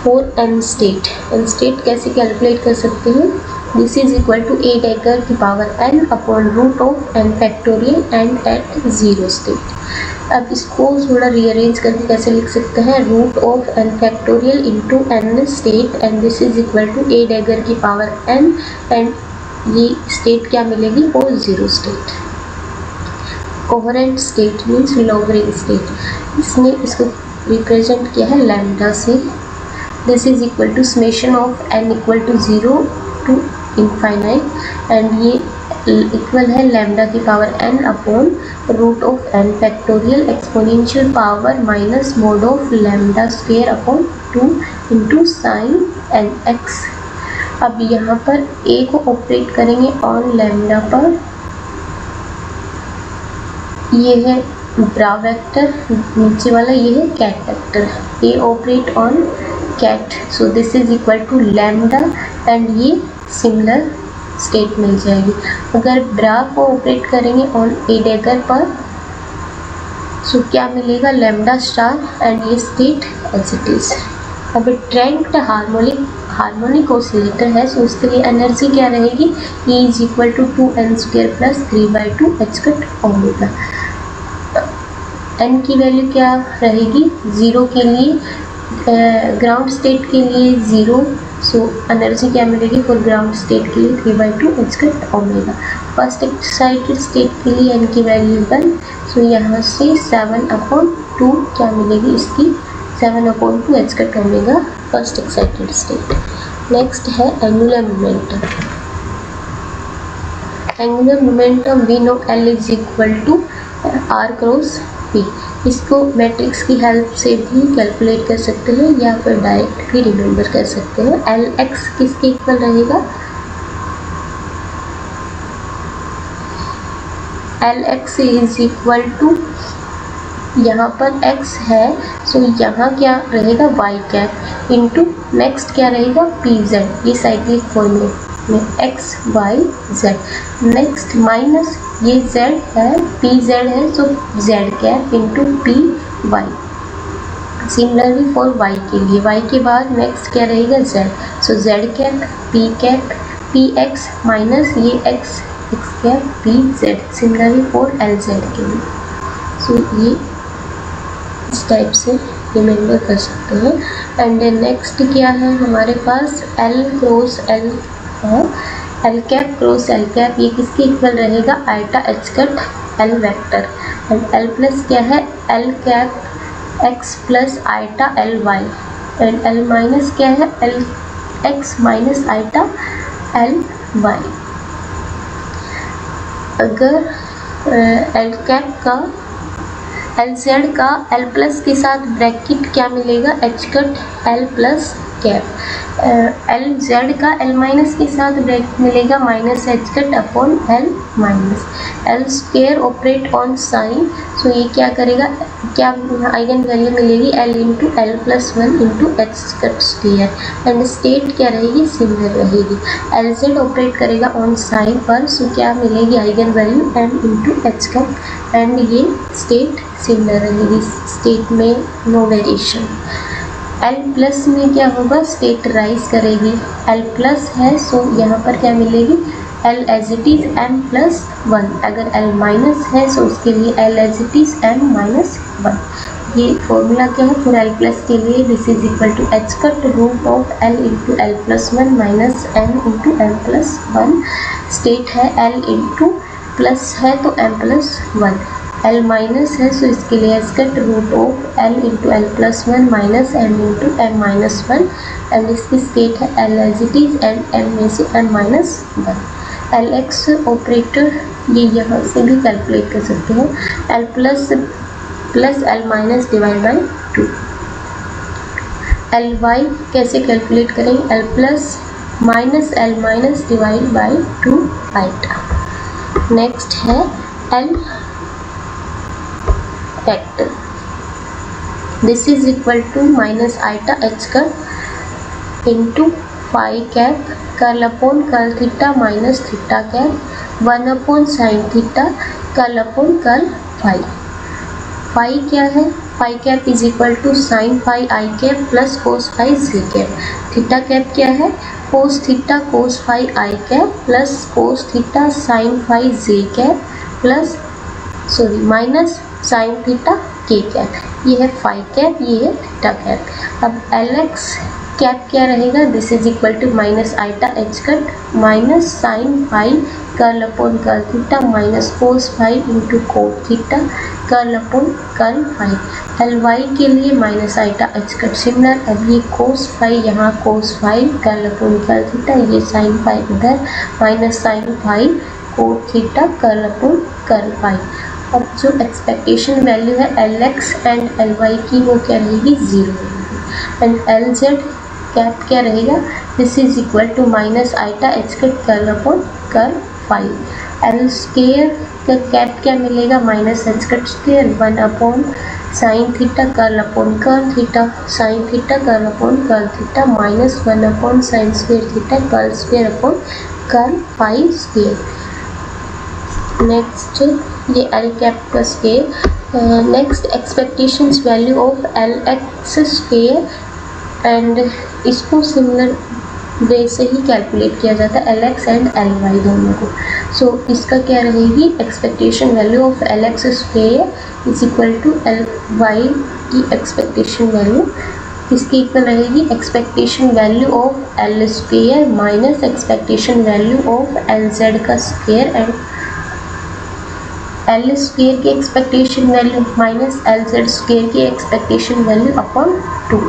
फॉर n स्टेट कैसे कैलकुलेट कर सकते हैं, this is equal to A dagger की power n upon root of n factorial and at 0 state. अब इसको थोड़ा रीअरेंज करके कैसे लिख सकते हैं, root of n factorial into n state and this is equal to A dagger की पावर n एंड ये स्टेट क्या मिलेगी वो 0 state. Coherent state means logarithm state, इसने इसको रिप्रेजेंट किया है लैम्डा से, this is equal to summation of n equal to 0 to infinite and ये इक्वल है लैम्डा की power n upon root of n factorial exponential power minus mod of lambda square upon 2 into psi nx। अब यहाँ पर a को operate करेंगे on lambda पर, ये है ब्रा वेक्टर, नीचे वाला ये है ket vector, a operate on ket, so this is equal to lambda and ये सिमिलर स्टेट मिल जाएगी। अगर ब्रा को ऑपरेट करेंगे ऑन ए डैगर पर, सो क्या मिलेगा लैम्डा स्टार एंड ये स्टेट एज इट इज। अब ट्रैंक्ड हार्मोनिक ऑसिलेटर है, सो उसके लिए एनर्जी क्या रहेगी, E is equal to 2n² plus 3/2 h cut omega. n की वैल्यू क्या रहेगी 0 के लिए, ग्राउंड स्टेट के लिए 0, सो एनर्जी क्या मिलेगी फॉर ग्राउंड स्टेट के लिए 3/2 h cut omega. First excited state के लिए n की वैल्यू 1, सो यहाँ से 7/2 क्या मिलेगी इसकी 7/2 h cut omega first excited state. Next है angular momentum. Angular momentum we know L is equal to r cross p, इसको मैट्रिक्स की हेल्प से भी कैलकुलेट कर सकते हैं या फिर डायरेक्ट भी रिमेंबर कर सकते हैं। Lx किसके इक्वल रहेगा, Lx इज इक्वल टू यहाँ पर x है, सो यहाँ क्या रहेगा y कैप इंटू नेक्स्ट क्या रहेगा pz, ये साइक्लिक फॉर्म में x y z, next minus ये z है pz है, सो z cap into P Y. Similarly for y के लिए, y के बाद नेक्स्ट क्या रहेगा z, सो z cap p cap P x minus ये x cap P z। Similarly for lz के लिए, सो ये इस टाइप से रिमेंबर कर सकते हैं। एंड नेक्स्ट क्या है हमारे पास L क्रॉस L है, L cap cross L cap ये किसके इक्वल रहेगा, iota H cut L vector. And L plus क्या है, L cap X plus iota L Y. And L minus क्या है, L X minus iota L Y. अगर L cap का L Z का एल प्लस के साथ ब्रैकेट क्या मिलेगा, H cut L plus cap. L Z का एल माइनस के साथ ब्रैकेट मिलेगा minus H cut upon l minus. L square operate on psi, so ये क्या करेगा, क्या आइगन वैल्यू मिलेगी, l into L plus one into h cut square. And state क्या रहेगी, सिमिलर रहेगी। एल जेड ऑपरेट करेगा ऑन साइन पर, सो क्या मिलेगी eigen value l into h cut. And ये स्टेट सिमिलर रहेगी, स्टेट में नो वेरिएशन। एल प्लस में क्या होगा, स्टेट राइज करेगी। एल प्लस है सो यहाँ पर क्या मिलेगी, L as it is M plus one. अगर एल माइनस है सो उसके लिए L as it is M minus one. ये फॉर्मूला क्या है फॉर एल प्लस के लिए, this is equal to H cut root of L into L plus one minus M into L plus one. State है L into plus है तो M plus one. L minus है so इसके लिए H cut root of L into L plus one minus M into M minus one. And इसकी state है L as it is and M में से M minus one. L X operator ये यहाँ से भी कैलकुलेट कर सकते हैं, L plus L minus divide by two. L Y कैसे कैलकुलेट करेंगे, L plus minus L minus divide by two iota. Next है L vector, this is equal to minus iota H cut into phi cap curl upon curl theta minus theta cap one upon sine theta curl upon curl phi. Phi क्या है, phi cap is equal to sine phi i cap plus cos phi j cap. Theta cap क्या है, cos theta cos phi i cap plus cos theta sine phi j cap plus minus sine theta k cap. ये है phi cap, ये है theta cap. अब L X cap क्या रहेगा, this is equal to minus iota H cut minus sine phi curl upon curl theta minus cos phi into cot theta curl upon curl phi. L Y के लिए minus iota H cut similar. अब ये cos phi यहाँ cos phi curl upon curl theta, ये sine phi उधर minus sine phi cot theta curl upon curl phi. अब जो expectation value है L X and L Y की वो क्या रहेगी, जीरो रहेगी। एंड एल जेड कैप क्या रहेगा, this is equal to minus iota H cut curl upon curl phi. L square का कैप क्या मिलेगा, minus H cut square one upon sine theta curl upon curl theta sine theta curl upon curl theta minus one upon sine square theta curl square upon curl phi square. Next ये L cap का square. Next expectations value of L X square, and इसको similar way से ही calculate किया जाता है L X and L Y दोनों को। So इसका क्या रहेगी, expectation value of L X square is equal to L Y की एक्सपेक्टेशन वैल्यू किसकी इक्वल रहेगी, expectation value of L square minus expectation value of L Z का square and L square की expectation value minus L Z square की expectation value upon two.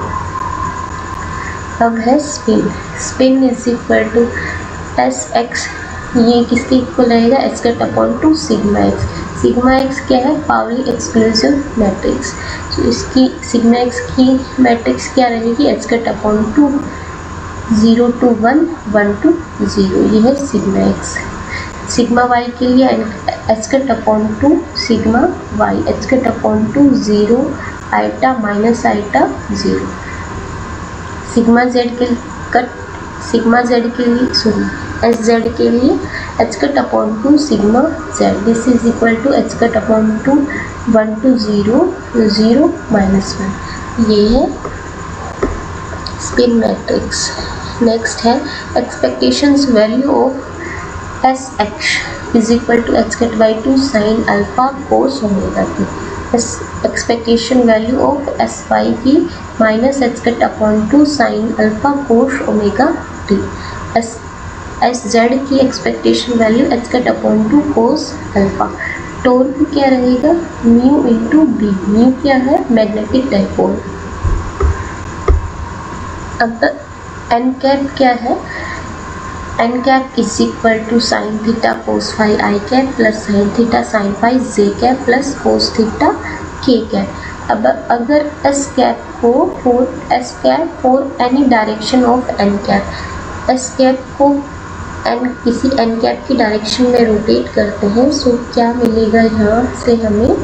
अब है spin, spin is equal to S x, ये किसके equal रहेगा, H cut upon two sigma x. Sigma x क्या है, पावली एक्सक्लूसिव मैट्रिक्स। तो इसकी सिग्मा एक्स की मैट्रिक्स क्या रहेगी, H cut upon two 0 to 1 1 to 0, ये है सिग्मा एक्स। सिग्मा वाई के लिए H cut upon two sigma Y, H cut upon two 0 iota minus iota 0। Sigma Z के कट सिग्मा जेड के लिए एच जेड के लिए H cut upon two sigma Z, this is equal to H cut upon two 1 to 0 0 minus 1। ये है spin matrix. Next है expectations value of S X is equal to H cut by two sine alpha cos omega t. Expectation value of s y की minus H cut upon two sine alpha cos omega t. S z की expectation value h cut upon two cos alpha. Torque क्या रहेगा, mu into b. Mu क्या है, magnetic dipole. अब n cap क्या है, n cap is equal to sine theta cos phi i cap plus sine theta sine phi j cap plus cos theta k cap. अब अगर S cap for any direction of n cap, S cap को किसी n cap की direction में rotate करते हैं, सो क्या मिलेगा, यहाँ से हमें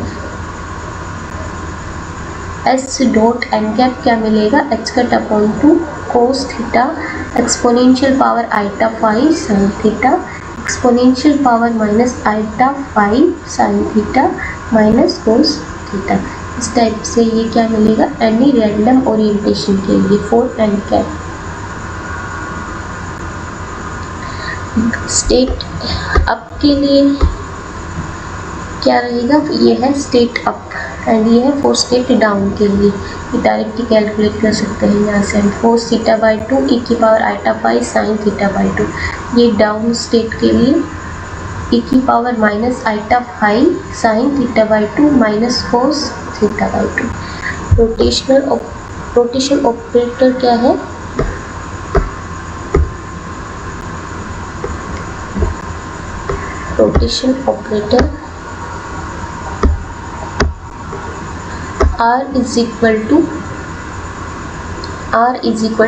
एस डॉट एन कैप क्या मिलेगा, H cut upon two cos theta exponential power iota phi sine theta exponential power minus iota phi sine theta minus cos theta. इस टाइप से ये क्या मिलेगा, एनी रैंडम ओरिएंटेशन के लिए for n cap. State up के लिए क्या रहेगा, ये है स्टेट अप एंड ये है फॉर स्टेट डाउन के लिए। ये डायरेक्टली कैलकुलेट कर सकते हैं यहाँ से हम। Cos theta by two e की power iota phi sine theta by two, ये डाउन स्टेट के लिए ई की power minus iota phi sine theta by two minus cos theta by two. Rotation operator क्या है, rotation operator R is equal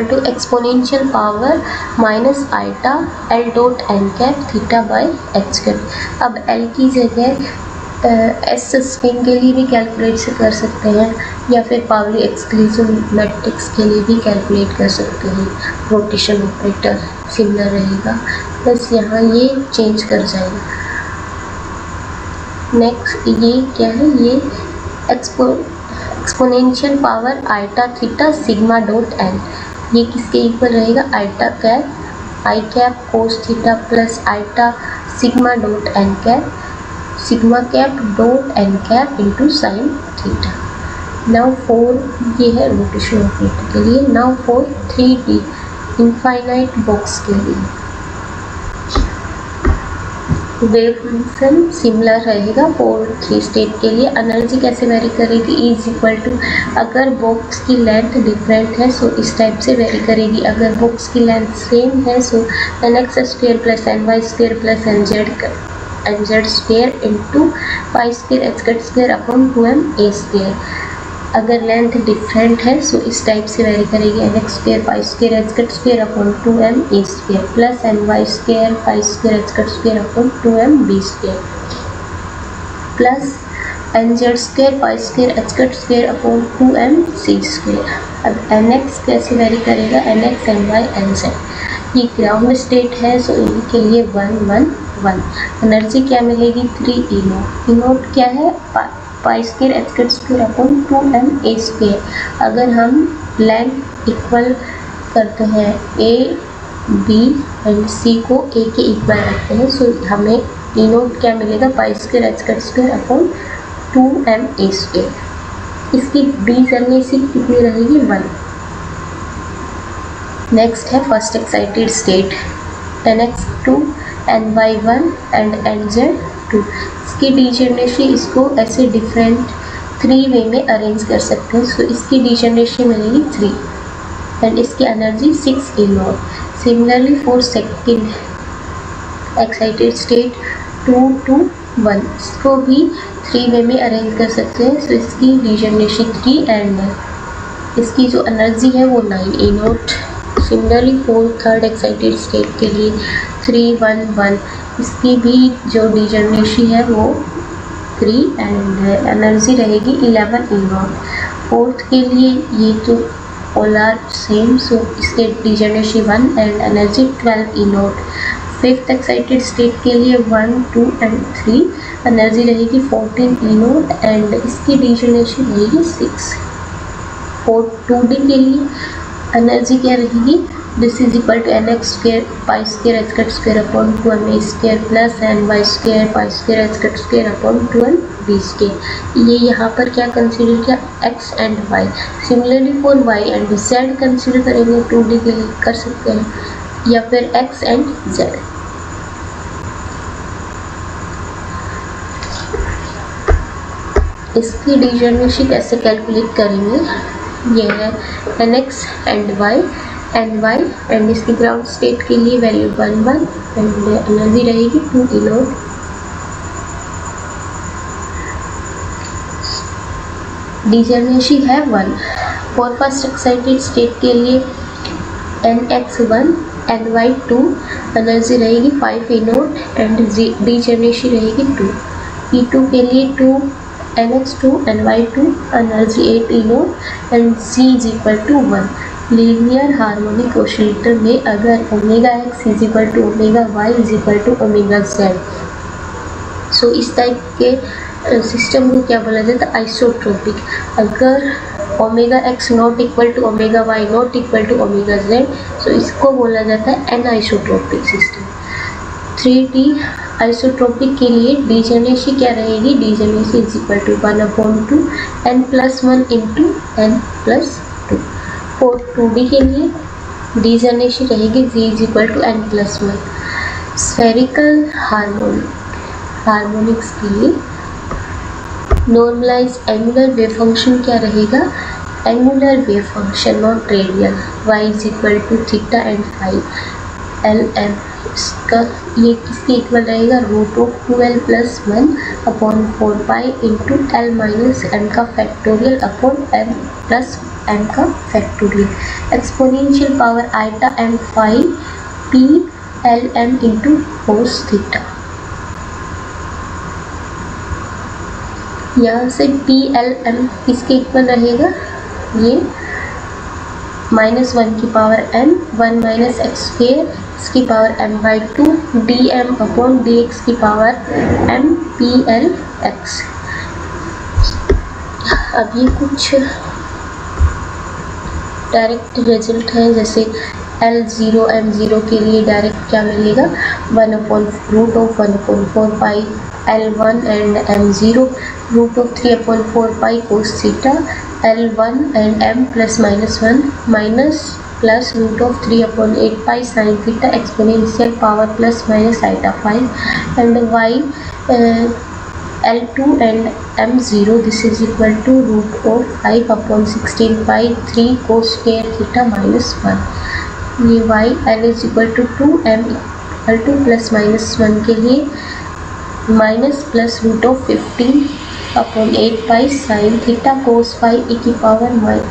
to exponential power minus iota L dot n cap theta by h cap। अब L की जगह S spin के लिए भी calculate से कर सकते हैं या फिर पावली एक्सक्लूसिव मैट्रिक्स के लिए भी कैलकुलेट कर सकते हैं। रोटेशन ऑपरेटर सिमिलर रहेगा, बस यहाँ ये चेंज कर जाएगा। नेक्स्ट ये क्या है, ये exponential power iota theta sigma dot n, ये किसके इक्वल रहेगा, iota cap I cap cos theta plus iota sigma dot n cap sigma cap dot n cap into sine theta. Now for ये है rotation operator के लिए। Now for 3D infinite box के लिए wave function similar रहेगा for 3 state के लिए। एनर्जी कैसे वेरी करेगी, इज इक्वल टू, अगर बॉक्स की लेंथ डिफरेंट है सो इस टाइप से वेरी करेगी। अगर बॉक्स की लेंथ सेम है सो nx square plus ny square plus nz square into pi square h cut square upon 2m a square. अगर लेंथ डिफरेंट है सो इस टाइप से वेरी करेगी, nx square pi square h cut square upon 2m a square plus ny square pi square h cut square upon 2m b square plus nz square pi square h cut square upon 2m c square. अब nx कैसे very करेगा, nx ny nz, ये ground state है सो इनके लिए 1 1 1। Energy क्या मिलेगी, 3 E not. E not क्या है, पाई square h cut square upon 2m a square. अगर हम लेंथ इक्वल करते हैं a b एंड c को a के इक्वल रखते हैं सो हमें E नॉट क्या मिलेगा, पाई square h cut square upon 2m a square. इसकी बीजगणित कितनी रहेगी, 1। नेक्स्ट है first excited state, nx2 ny1 and nz2। इसकी डिजनरेसी इसको ऐसे डिफरेंट 3 वे में अरेंज कर सकते हैं। सो इसकी डिजनरेसी मिलेगी 3 एंड इसकी energy 6 E not. Similarly for second excited state 2 2 1, इसको भी 3 वे में अरेंज कर सकते हैं। सो इसकी डिजनरेसी 3 एंड इसकी जो एनर्जी है वो 9 E not. Similarly for third excited state के लिए 3 1 1, इसकी भी जो डिजनरेसी है वो 3 एंड एनर्जी रहेगी 11 E नॉट। फोर्थ के लिए ये तो ऑल आर सेम सो इसके degeneracy 1 and energy 12 E not. Fifth excited state के लिए 1 2 एंड 3, एनर्जी रहेगी 14 E नॉट एंड इसकी डिजनरेसी रहेगी 6। फॉर 2D के लिए एनर्जी क्या रहेगी, this is equal to nx square pi square h cut square upon 2m a square plus ny square pi square h cut square upon 2m b square. ये यहाँ पर क्या consider किया, x and y। Similarly for y and z consider करेंगे 2D के लिए कर सकते हैं। या फिर x एंड z। इसकी डिजर्नेसी कैसे कैलकुलेट करेंगे, ये है nx एंड y एंड इसकी ग्राउंड स्टेट के लिए वैल्यू 1 1 एंड एनर्जी रहेगी 2 E0। डिजर्नेसी है 1। फॉर फर्स्ट एक्साइटेड स्टेट के लिए nx1 ny2 एनर्जी रहेगी 5 E0 एंड डिजर्नेसी रहेगी 2। E2 के लिए 2 nx2 ny2 energy 8 E0 and c is equal to 1। Linear harmonic oscillator में अगर omega x is equal to omega y is equal to omega z, so इस type के system को क्या बोला जाता है, आइसोट्रोपिक। अगर omega x not equal to omega y not equal to omega z, so इसको बोला जाता है N isotropic system. 3D isotropic के लिए डिजर्नेसी क्या रहेगी, degeneracy is equal to 1/2 n+1 into n+2। For 2D के लिए डिजर्नेसी रहेगी z is equal to n+1। Spherical harmonics के लिए नॉर्मलाइज एंगुलर वेव फंक्शन क्या रहेगा, angular wave function not radial, y is equal to theta and phi lm। इसका ये किसके इक्वल रहेगा, √2l+1/4 pi into l minus m का factorial upon m plus m का factorial exponential power iota m phi p lm into cos theta. यहाँ से PLM किसके equal रहेगा, ये -1 की power m 1 minus x square इसकी power m/2 dm upon dx की पावर m PLX। अब ये कुछ डायरेक्ट रिजल्ट हैं, जैसे L0 M0 के लिए डायरेक्ट क्या मिलेगा, 1/√1/4 pi L1 and M0 √3/4 pi cos theta L1 and M +-1 minus plus √3/8 pi sine theta exponential power +- iota 5 and y L2 एंड M0 this is equal to √5/16 pi 3 cos square theta -1। ये y L is equal to 2 M equal to +-1 के लिए -+√15/8 pi sine theta cos phi e की power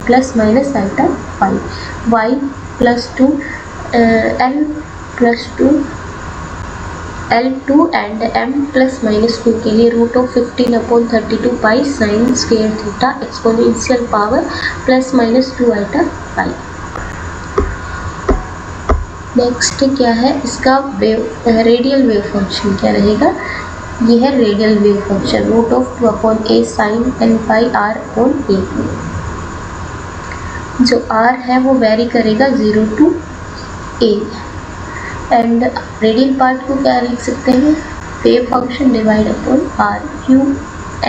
+- iota 5 y +2 L2 and m +-2 के लिए √15/32 pi sine square theta exponential power +-2 iota 5। Next क्या है, इसका radial wave function क्या रहेगा, ये है radial wave function √2/a sin n pi r upon a। जो r है वो वेरी करेगा 0 to a and radial part को क्या लिख सकते हैं, wave function divide upon r q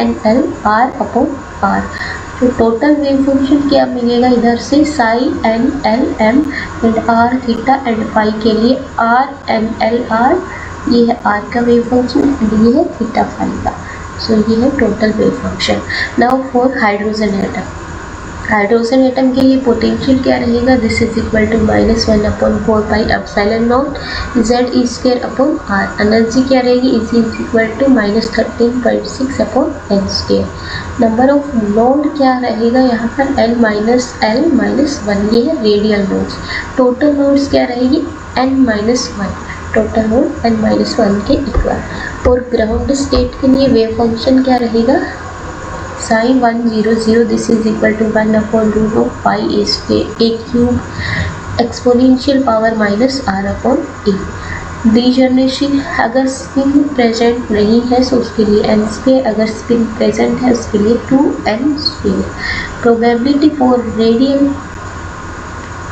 n l r अपॉन r। तो टोटल वेव फंक्शन क्या मिलेगा, इधर से psi n l m and r theta and phi के लिए r n l r, ये है r का वेव फंक्शन एंड ये है थीटा फाई का। सो ये है total wave function. Now for hydrogen atom, hydrogen atom के लिए पोटेंशियल क्या रहेगा, this is equal to -1/4 pi epsilon naught z² upon r। Energy क्या रहेगी, is equal to -13.6/n²। Number of node क्या रहेगा यहाँ पर, l-1, ये है रेडियल नोड्स। टोटल नोड्स क्या रहेगी, n-1, टोटल नोड n-1 के इक्वल। और ग्राउंड स्टेट के लिए वेव फंक्शन क्या रहेगा, sign 1 0 0 this is equal to 1/πa² exponential power -r/a। Degeneracy अगर स्पिन प्रेजेंट नहीं है तो उसके लिए n², अगर स्पिन प्रेजेंट है उसके लिए 2n²। Probability for radial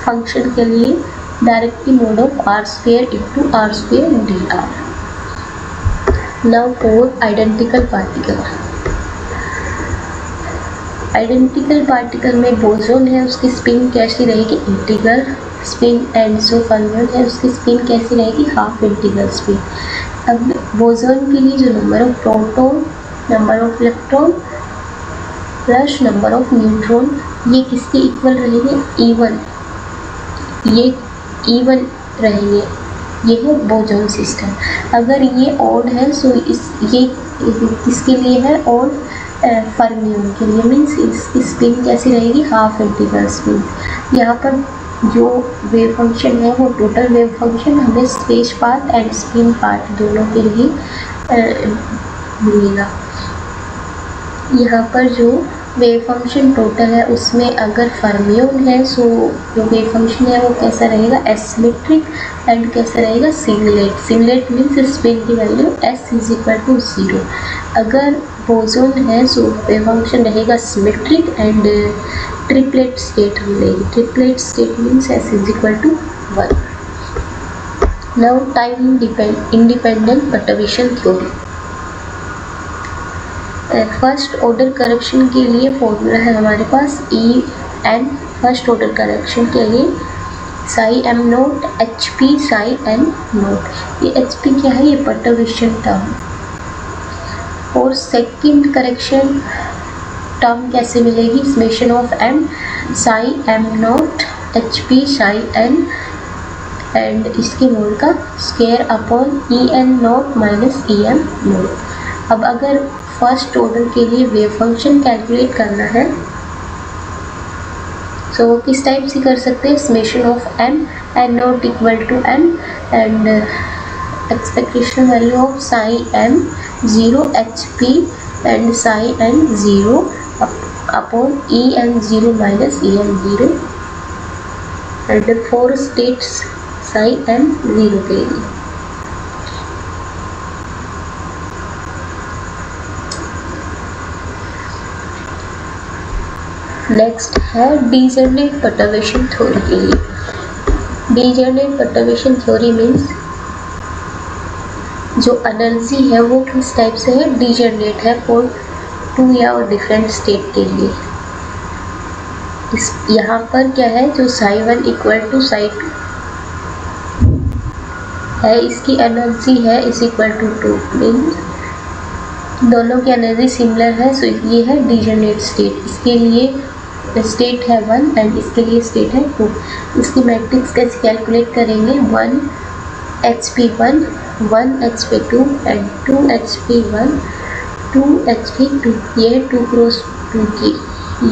function के लिए directly mode of r² into r² dr। Now for identical particle, identical particle में बोसोन है, उसकी स्पिन कैसी रहेगी, इंटीग्रल स्पिन एंड जो फर्मियन है उसकी स्पिन कैसी रहेगी, हाफ इंटीग्रल स्पिन। अब बोसॉन के लिए जो number of proton, number of electron plus number of neutron ये किसके इक्वल रहेंगे, इवन, ये इवन रहेंगे, ये है बोसॉन सिस्टम। अगर ये ऑड है सो ये किसके लिए है, ऑड फर्मियन के लिए, मीन्स इसकी स्पिन कैसी रहेगी, हाफ इंटीग्रल स्पिन। यहाँ पर जो वेव फंक्शन है वो टोटल वेव फंक्शन हमें space part and spin part दोनों के लिए मिलेगा। यहाँ पर जो वेव फंक्शन टोटल है उसमें अगर फर्मियन है सो जो वेव फंक्शन है वो कैसा रहेगा, एसिमेट्रिक एंड कैसा रहेगा, सिंगलेट। सिंगलेट मीन्स स्पिन की value s is equal to 0। अगर बोसॉन है सो वेव फंक्शन रहेगा सिमेट्रिक एंड ट्रिपलेट स्टेट मिलेगी। Triplet state means s is equal to 1। Now time independent perturbation theory. First order correction के लिए formula है हमारे पास e n, first order correction के लिए psi m naught h p psi n naught. ये h p क्या है, ये परटर्बेशन टर्म। और सेकंड करेक्शन टर्म कैसे मिलेगी, summation of m psi m naught h p psi n and इसके मोल का square upon e n naught minus e m naught. अब अगर फर्स्ट ऑर्डर के लिए वेव फंक्शन कैलकुलेट करना है सो वो किस टाइप से कर सकते हैं, summation of m n naught equal to m and expectation value of psi m 0 h p and psi n 0 upon e n 0 minus e n 0 and 4 states psi m 0 के लिए। नेक्स्ट है degenerate perturbation theory के लिए। Degenerate perturbation theory means जो energy है वो किस type से है, डीजनरेट है फॉर 2 या और डिफरेंट स्टेट के लिए। इस यहाँ पर क्या है, जो साई 1 इक्वल टू साई 2 है इसकी एनर्जी है इज इक्वल टू 2, मीन्स दोनों की एनर्जी सिमिलर है सो ये है डीजनरेट स्टेट। इसके लिए स्टेट है 1 एंड इसके लिए स्टेट है 2। इसकी मैट्रिक्स कैसे कैलकुलेट करेंगे, 1 HP1 1 HP2 and 2 HP1 2 HP2। ये 2 क्रॉस 2 की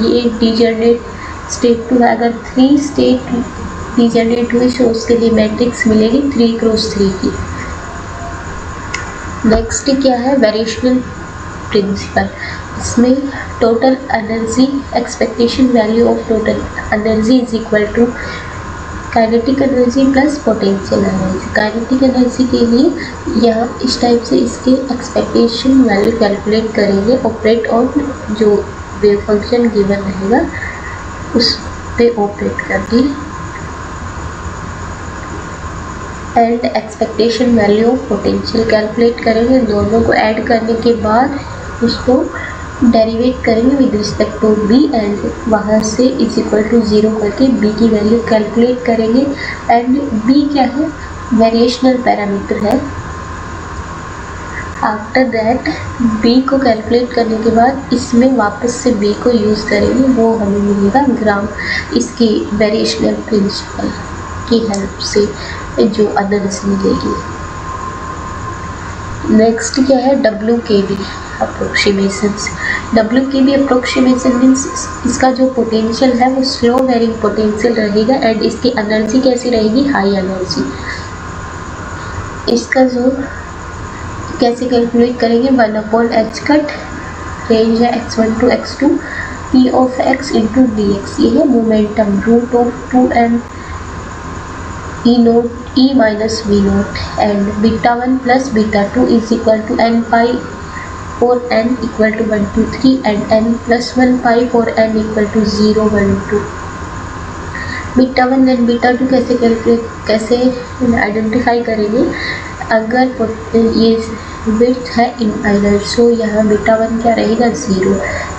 ये डीजनरेट स्टेट 2 है। अगर 3 स्टेट डीजनरेट हुई तो उसके लिए मैट्रिक्स मिलेगी 3 क्रॉस 3 की। नेक्स्ट क्या है, वेरिएशनल प्रिंसिपल। इसमें total energy expectation value of total energy is equal to kinetic energy plus potential energy. Kinetic energy के लिए यहाँ इस टाइप से इसके एक्सपेक्टेशन वैल्यू कैलकुलेट करेंगे, ऑपरेट ऑन जो वेव फंक्शन गिवन रहेगा उस पे ऑपरेट करके and expectation value of potential calculate करेंगे। दोनों को ऐड करने के बाद उसको डेरिवेट करेंगे with respect to b and वहाँ से इज इक्वल टू 0 करके बी की वैल्यू कैलकुलेट करेंगे। एंड बी क्या है, वेरिएशनल पैरामीटर है। आफ्टर दैट बी को कैलकुलेट करने के बाद इसमें वापस से बी को यूज़ करेंगे, वो हमें मिलेगा ग्राम इसकी वेरिएशनल प्रिंसिपल की हेल्प से जो एनर्जी मिलेगी। नेक्स्ट क्या है, WKB approximations. WKB approximation means इसका जो पोटेंशियल है वो स्लो वेरिंग पोटेंशियल रहेगा एंड इसकी एनर्जी कैसी रहेगी, हाई एनर्जी। इसका जो कैसे कैलकुलेट करेंगे, 1/h कट रेंज है x1 to x2 p of x into dx। ये है momentum root of 2m e naught e minus v naught and β1 plus β2 is equal to n pi for n equal to 1 2 3 and n plus 1 pi for n equal to 0 1 2। β1 and β2 कैसे identify करेंगे, अगर ये width है infinite सो यहाँ β1 क्या रहेगा 0,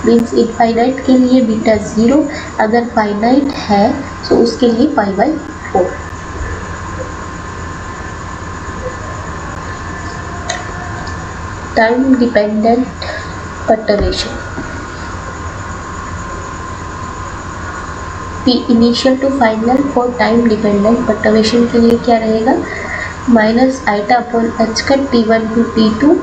means infinite के लिए बीटा 0, अगर फाइनाइट है तो उसके लिए pi by 4। Time dependent perturbation, P initial to final for time dependent perturbation के लिए क्या रहेगा, माइनस आइटा अपॉन एच का T1 to T2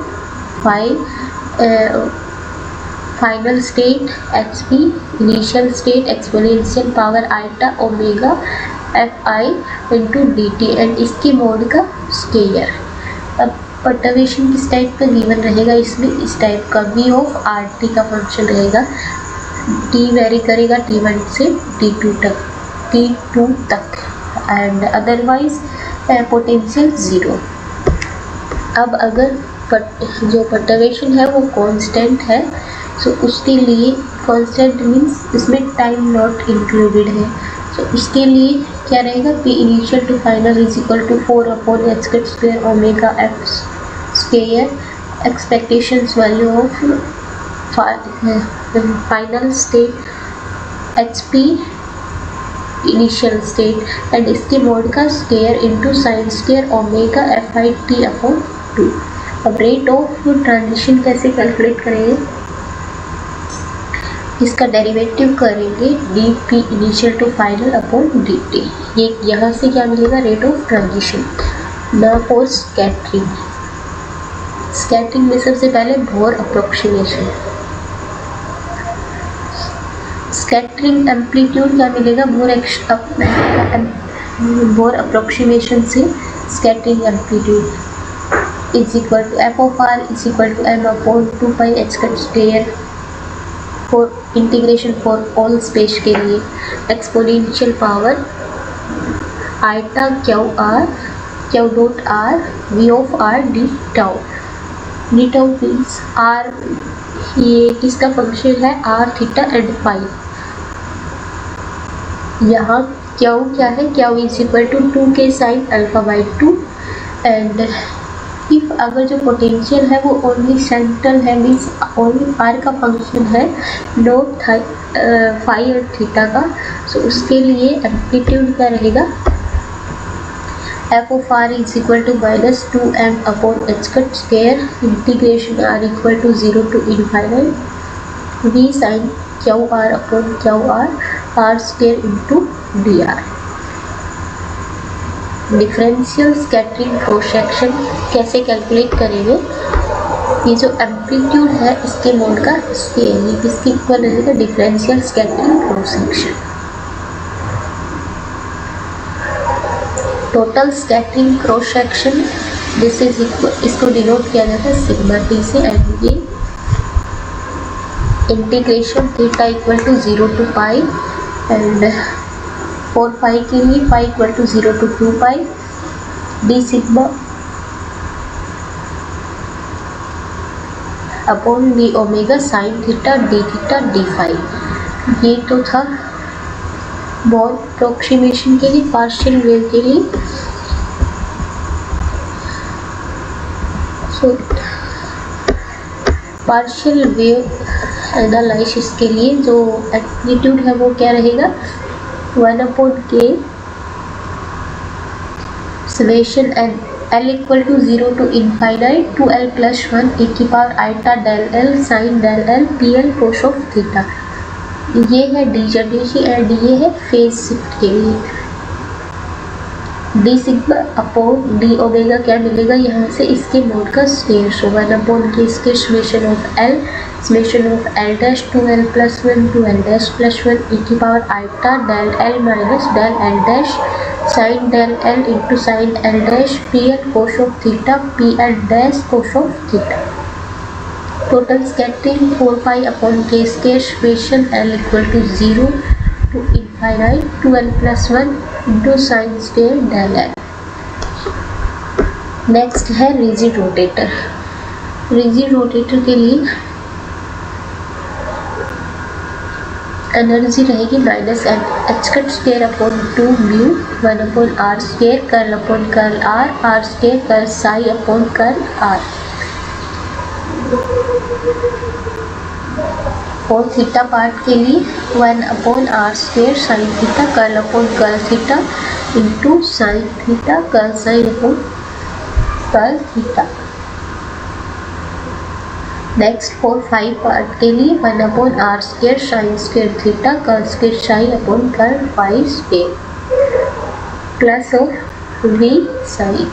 final state HP initial state exponential power iota omega Fi into dt and इसकी mod का square. अब perturbation किस type का गिवन रहेगा, इसमें इस टाइप का V ऑफ RT का फंक्शन रहेगा, T वेरी करेगा T1 से T2 तक एंड अदरवाइज पोटेंशियल 0। अब अगर जो परटर्वेशन है वो कांस्टेंट है, सो उसके लिए कांस्टेंट मीन्स इसमें टाइम नॉट इंक्लूडेड है, सो इसके लिए क्या रहेगा, P initial to final is equal to 4 upon H cut square omega F square expectations value of final state HP initial state and इसके मोड का square into sine square omega Fi upon 2। अब rate of transition कैसे calculate करेंगे, इसका derivative करेंगे dp initial to final upon dt। ये यहाँ से क्या मिलेगा, रेट ऑफ ट्रांजिशन। ना फॉर स्कैटरिंग में सबसे पहले बोर अप्रोक्सीमेशन, स्कैटरिंग एम्पलीट्यूड क्या मिलेगा, बोर अप्रोक्सीमेशन से scattering amplitude is equal to f of r is equal to m upon 2 pi h cut square for integration for all space के लिए exponential power iota q dot r v of r d tau means r, ये किसका function है, r theta and phi. यहाँ q क्या है, Q is equal to 2 k sine alpha by 2 and if अगर जो पोटेंशियल है वो ओनली सेंट्रल है मीन्स ओनली r का फंक्शन है नॉट फाई और थीटा का, सो उसके लिए एम्पलीट्यूड क्या रहेगा, f of r is equal to minus 2m upon h cut square integration r equal to 0 to infinite v sine q r upon q r square into d r. Differential scattering cross section कैसे calculate करेंगे, ये जो amplitude है इसके mod का square, ये किसके equal रहेगा, differential scattering cross section. Total scattering cross section this is equal, इसको डिनोट किया जाता है सिग्मा टी से एंड ये integration theta equal to 0 to pi and for pi के लिए pi equal to 0 to 2 pi d sigma upon d omega sine theta d phi. ये तो था बोर अप्रोक्सीमेशन के लिए, पार्शियल वेव के लिए। सो पार्शियल वेव एनालिसिस के लिए जो एम्पलीट्यूड है वो क्या रहेगा, 1 upon k summation and L equal to 0 to infinite to L plus 1 e की power iota del L sine del L PL cos of theta. ये है डीजनरेसी एंड ये है फेज शिफ्ट के लिए। D sigma upon d omega क्या मिलेगा, यहाँ से इसके मोड का स्क्वायर, सो 1 अपॉन के इसके summation of L dash to L plus 1 to L dash plus 1 e की power iota del L minus del L dash sine del L into sine L dash PL cos of theta PL dash cos of theta. Total scattering 4 pi upon k square summation L equal to 0 to infinite to L plus 1 into sine square del L। Next है rigid rotator. Rigid rotator के लिए energy रहेगी minus H cut square upon 2 mu 1 upon r square curl upon curl r square curl psi upon curl r. और theta part के लिए 1/r² sine theta curl upon curl theta into sine theta curl sign upon curl theta. Next for phi part के लिए 1/r² sine square theta curl square sine upon curl phi square plus of v sine.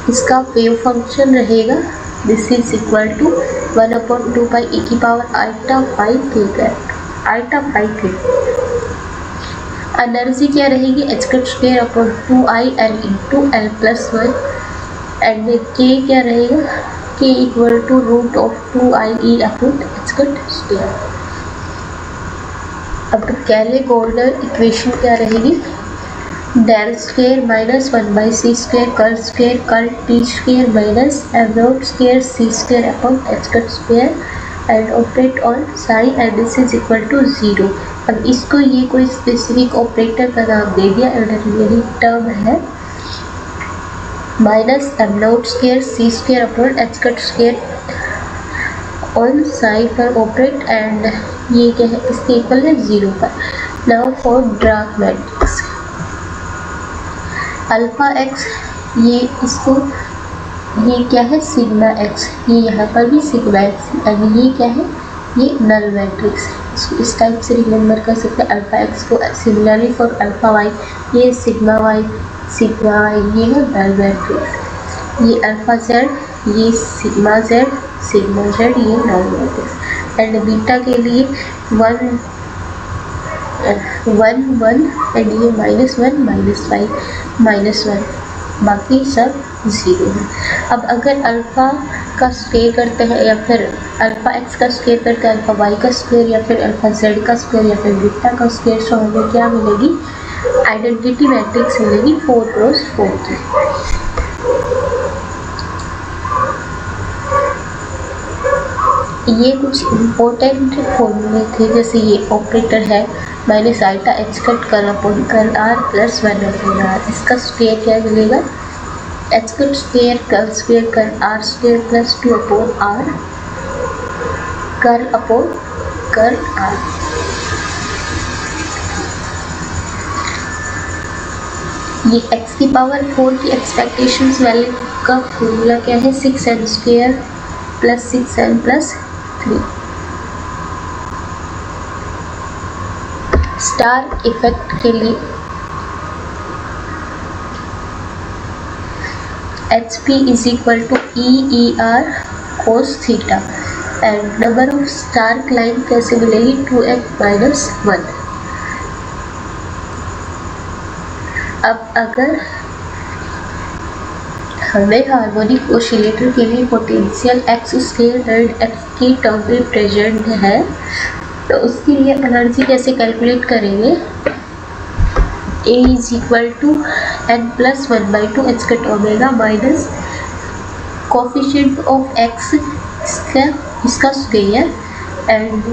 इसका wave function रहेगा this is equal to 1/2 pi e की power आल्टा phi theta आल्टा phi theta. Energy क्या रहेगी h² अपॉन 2il into l plus 1 and k क्या रहेगा k equal to root of 2ie upon h²। अब कैले-गॉर्डर इक्वेशन क्या रहेगी del square minus 1/c square curl square curl t square minus m0 square c square upon h² and operate on sine and this is equal to 0। अब इसको ये कोई specific operator का नाम दे दिया एंड यही टर्म है minus m0 square c square upon h² on sign पर ऑपरेट एंड ये क्या है इसके इक्वल है 0 पर। Now for Dirac matrix alpha x ये इसको ये क्या है सिग्मा एक्स ये यहाँ पर भी सिग्मा एक्स एंड ये क्या है ये नल मैट्रिक्स। इसको इस टाइप से रिमेंबर कर सकते हैं अल्फा एक्स को। सिमिलरली फॉर अल्फा वाई ये सिग्मा वाई ये है नल मैट्रिक्स। ये अल्फा जेड ये सिग्मा जेड ये नल मैट्रिक्स एंड बीटा के लिए 1 एंड ये -1 -5 -1 बाकी सब 0 है। अब अगर अल्फा का स्क्वायर करते हैं या फिर अल्फा एक्स का स्क्वायर करते हैं अल्फा वाई का स्क्वायर या फिर अल्फा जेड का स्क्वायर या फिर बीटा का स्क्वायर तो हमें क्या मिलेगी आइडेंटिटी मैट्रिक्स मिलेगी 4×4 की। ये कुछ इम्पोर्टेंट फॉर्मूले थे जैसे ये ऑपरेटर है minus ultra h² curl upon curl r plus 1/r। इसका स्क्वायर क्या मिलेगा h² curl square curl r² plus 2/r curl upon curl r। ये x की पावर 4 की एक्सपेक्टेशंस वैल्यू का फॉर्मूला क्या है 6n² plus 6n plus 3। Star effect के लिए HP is equal to EER cos theta and number of Stark line कैसे मिलेगी 2n-1। अब अगर हमें हार्मोनिक ऑसिलेटर के लिए पोटेंशियल x² एंड x की टर्म में प्रेजेंट है तो उसके लिए एनर्जी कैसे कैलकुलेट करेंगे A is equal to n plus 1/2 h² omega minus coefficient of x इसका square and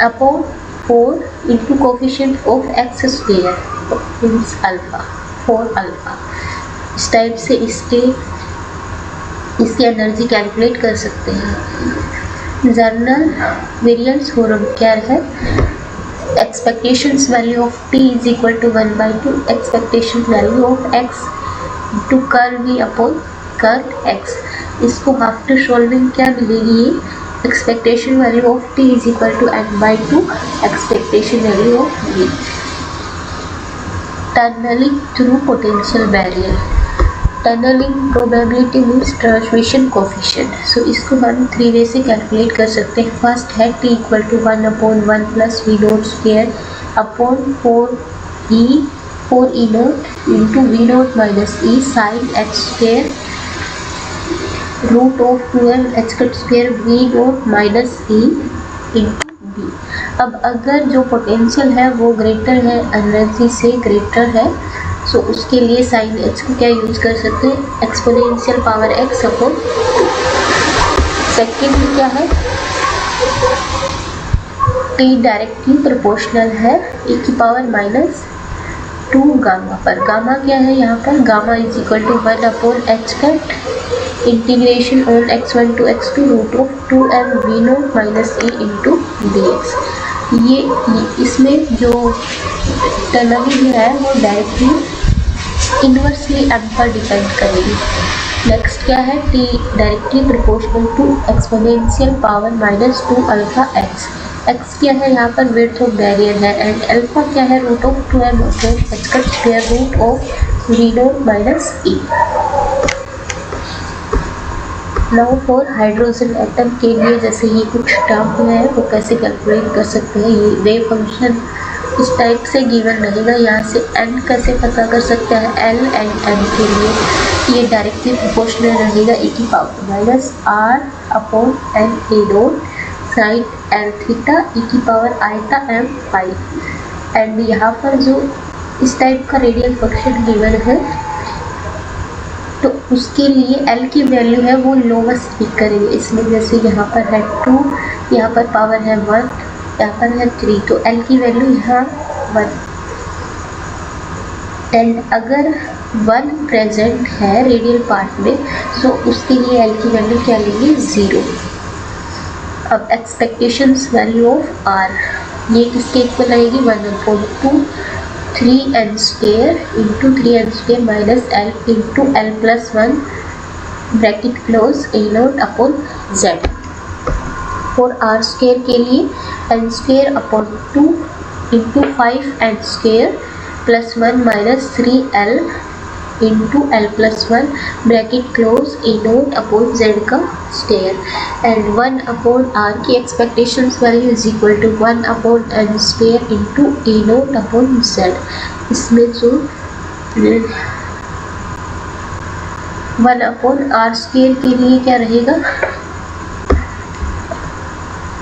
upon 4 into coefficient of x² means alpha 4 alpha. इस टाइप से इसकी एनर्जी कैलकुलेट कर सकते हैं। जर्नल वेरिएंस थ्योरम क्या है expectations value of t is equal to 1/2 expectation value of x to curl v upon curl x। इसको after solving क्या मिलेगी ये expectation value of t is equal to n/2 expectation value of v। Tunneling through potential barrier tunneling probability means transmission coefficient. So इसको हम 3 वे से calculate कर सकते हैं। फर्स्ट है t equal to 1/1 plus v0 square upon 4e0 into v0 minus e sine h² root of 2m h² v0 minus e into b। अब अगर जो पोटेंशियल है वो ग्रेटर है एनर्जी से ग्रेटर है सो उसके लिए साइन h को क्या यूज कर सकते हैं exponential power x upon. Second क्या है t डायरेक्टली प्रोपोर्शनल है e की पावर माइनस टू गामा पर। गामा क्या है यहाँ पर, gamma is equal to 1/h cut integration on x1 to x2 root of 2m v0 minus e into dx। ये इसमें जो टर्मिनल है वो डायरेक्टली इन्वर्सली m पर डिपेंड करेगी। नेक्स्ट क्या है, t directly proportional to exponential power minus 2 alpha x। x क्या है यहाँ पर, विड्थ ऑफ बैरियर है, एंड अल्फा क्या है, root of 2m upon h का square root of v0 minus e। Now for hydrogen atom के लिए जैसे ये कुछ टर्म है वो कैसे कैलकुलेट कर सकते हैं। ये वेव फंक्शन इस टाइप से गिवन रहेगा, यहाँ से n कैसे पता कर सकते हैं, l एंड m के लिए ये डायरेक्टली प्रोपोर्शनल रहेगा e की power minus r upon n a dot sine l theta e की power iota m pi. And यहाँ पर जो इस टाइप का रेडियल फंक्शन गिवन है तो उसके लिए l की वैल्यू है वो लोवेस्ट पिक करेंगे। इसमें जैसे यहाँ पर है 2, यहाँ पर पावर है 1, यहाँ पर है 3, तो l की वैल्यू यहाँ 1। एंड अगर 1 प्रेजेंट है रेडियल पार्ट में तो उसके लिए l की वैल्यू क्या लेंगे, 0। अब एक्सपेक्टेशंस वैल्यू ऑफ r ये किसके इक्वल आएगी, 1/2 3n square into 3n square minus l into l plus 1 bracket close a0 upon z। और r स्क्वायर के लिए n square upon 2 into 5n square plus 1 minus 3l into l plus 1 bracket close a0 upon z का square. And 1 upon r की expectations value is equal to 1 upon n square into a0 upon z। इसमें जो 1 upon r square के लिए क्या रहेगा,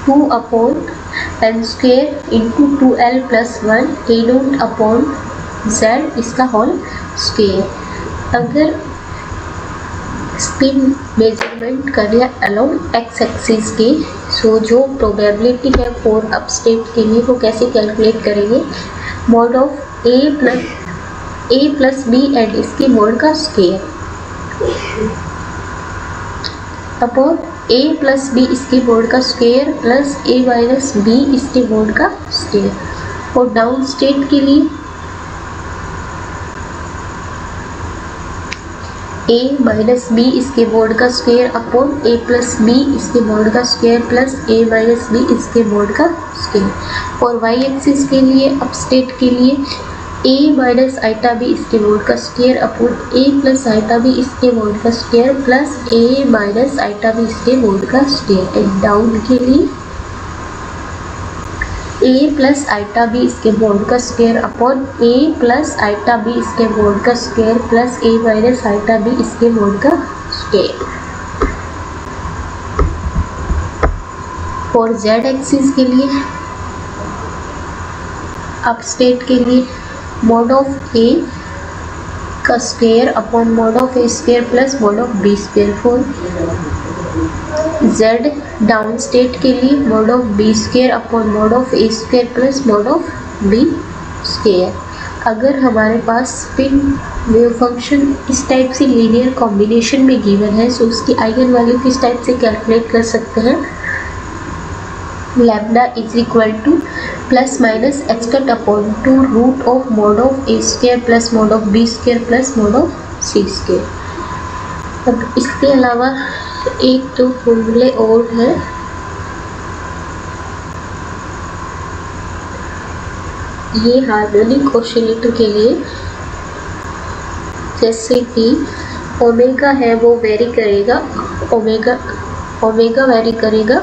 2 upon n square into 2l plus 1 a0 upon z इसका whole square. अगर स्पिन मेजरमेंट करें अलोंग एक्स एक्सिस के, सो जो प्रोबेबिलिटी है फॉर अपस्टेट के लिए वो कैसे कैलकुलेट करेंगे, mod of a plus b and इसके मॉड का square upon a plus b इसके मॉड का square plus a minus b इसके मॉड का स्क्वायर। और डाउन स्टेट के लिए a माइनस बी इसके मॉड का square upon a plus b इसके मॉड का square plus a minus b इसके मॉड का स्क्वायर। और y एक्सिस के लिए अपस्टेट के लिए a माइनस आइटा बी इसके मॉड का square upon a plus eta b इसके मॉड का square plus a minus eta b इसके मॉड का स्क्वायर। एंड डाउन के लिए a प्लस आइटा बी इसके मॉड का square upon a plus eta b इसके मॉड का square plus a minus eta b इसके मॉड का स्क्वायर। और z एक्सिस के लिए अपस्टेट के लिए मॉड ऑफ a का square upon mod of a square plus mod of b square. For z down state के लिए mod of b square upon mod of a square plus mod of b square. अगर हमारे पास spin wave function इस type से linear combination में given है तो उसकी आइगन वैल्यू किस टाइप से कैलकुलेट कर सकते हैं, lambda is equal to plus minus H cut upon 2 root of mod of a square plus mod of b square plus mod of c square. अब इसके अलावा एक तो फॉर्मूले और है, ये हार्मोनिक ऑसिलेटर के लिए जैसे कि ओमेगा है वो वेरी करेगा, ओमेगा वेरी करेगा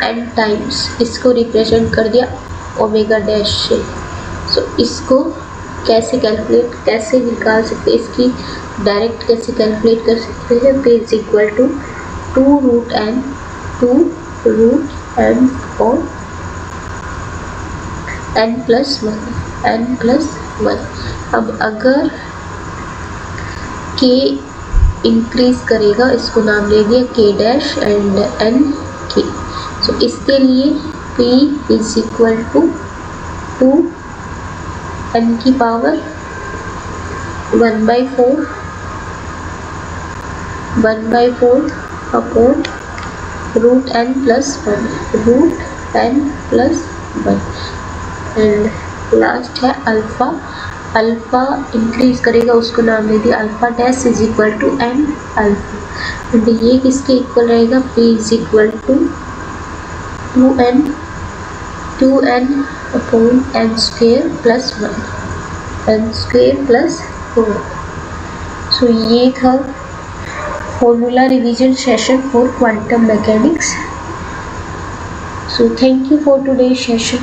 n टाइम्स, इसको रिप्रेजेंट कर दिया ओमेगा डैश से। सो इसको कैसे कैलकुलेट कैसे निकाल सकते हैं, इसकी डायरेक्ट कैसे कैलकुलेट कर सकते हैं, p is equal to 2 root n और n प्लस 1। अब अगर k इंक्रीज करेगा, इसको नाम ले दिया k dash and n k। So इसके लिए p is equal to 2 n की power 1/4 upon root n plus 1 and last है अल्फा इंक्रीज करेगा, उसको नाम दे दिया alpha dash is equal to n alpha and ये किसके इक्वल रहेगा, p is equal to 2n upon n square plus 4। So ये था formula revision session for quantum mechanics. So thank you for today's session.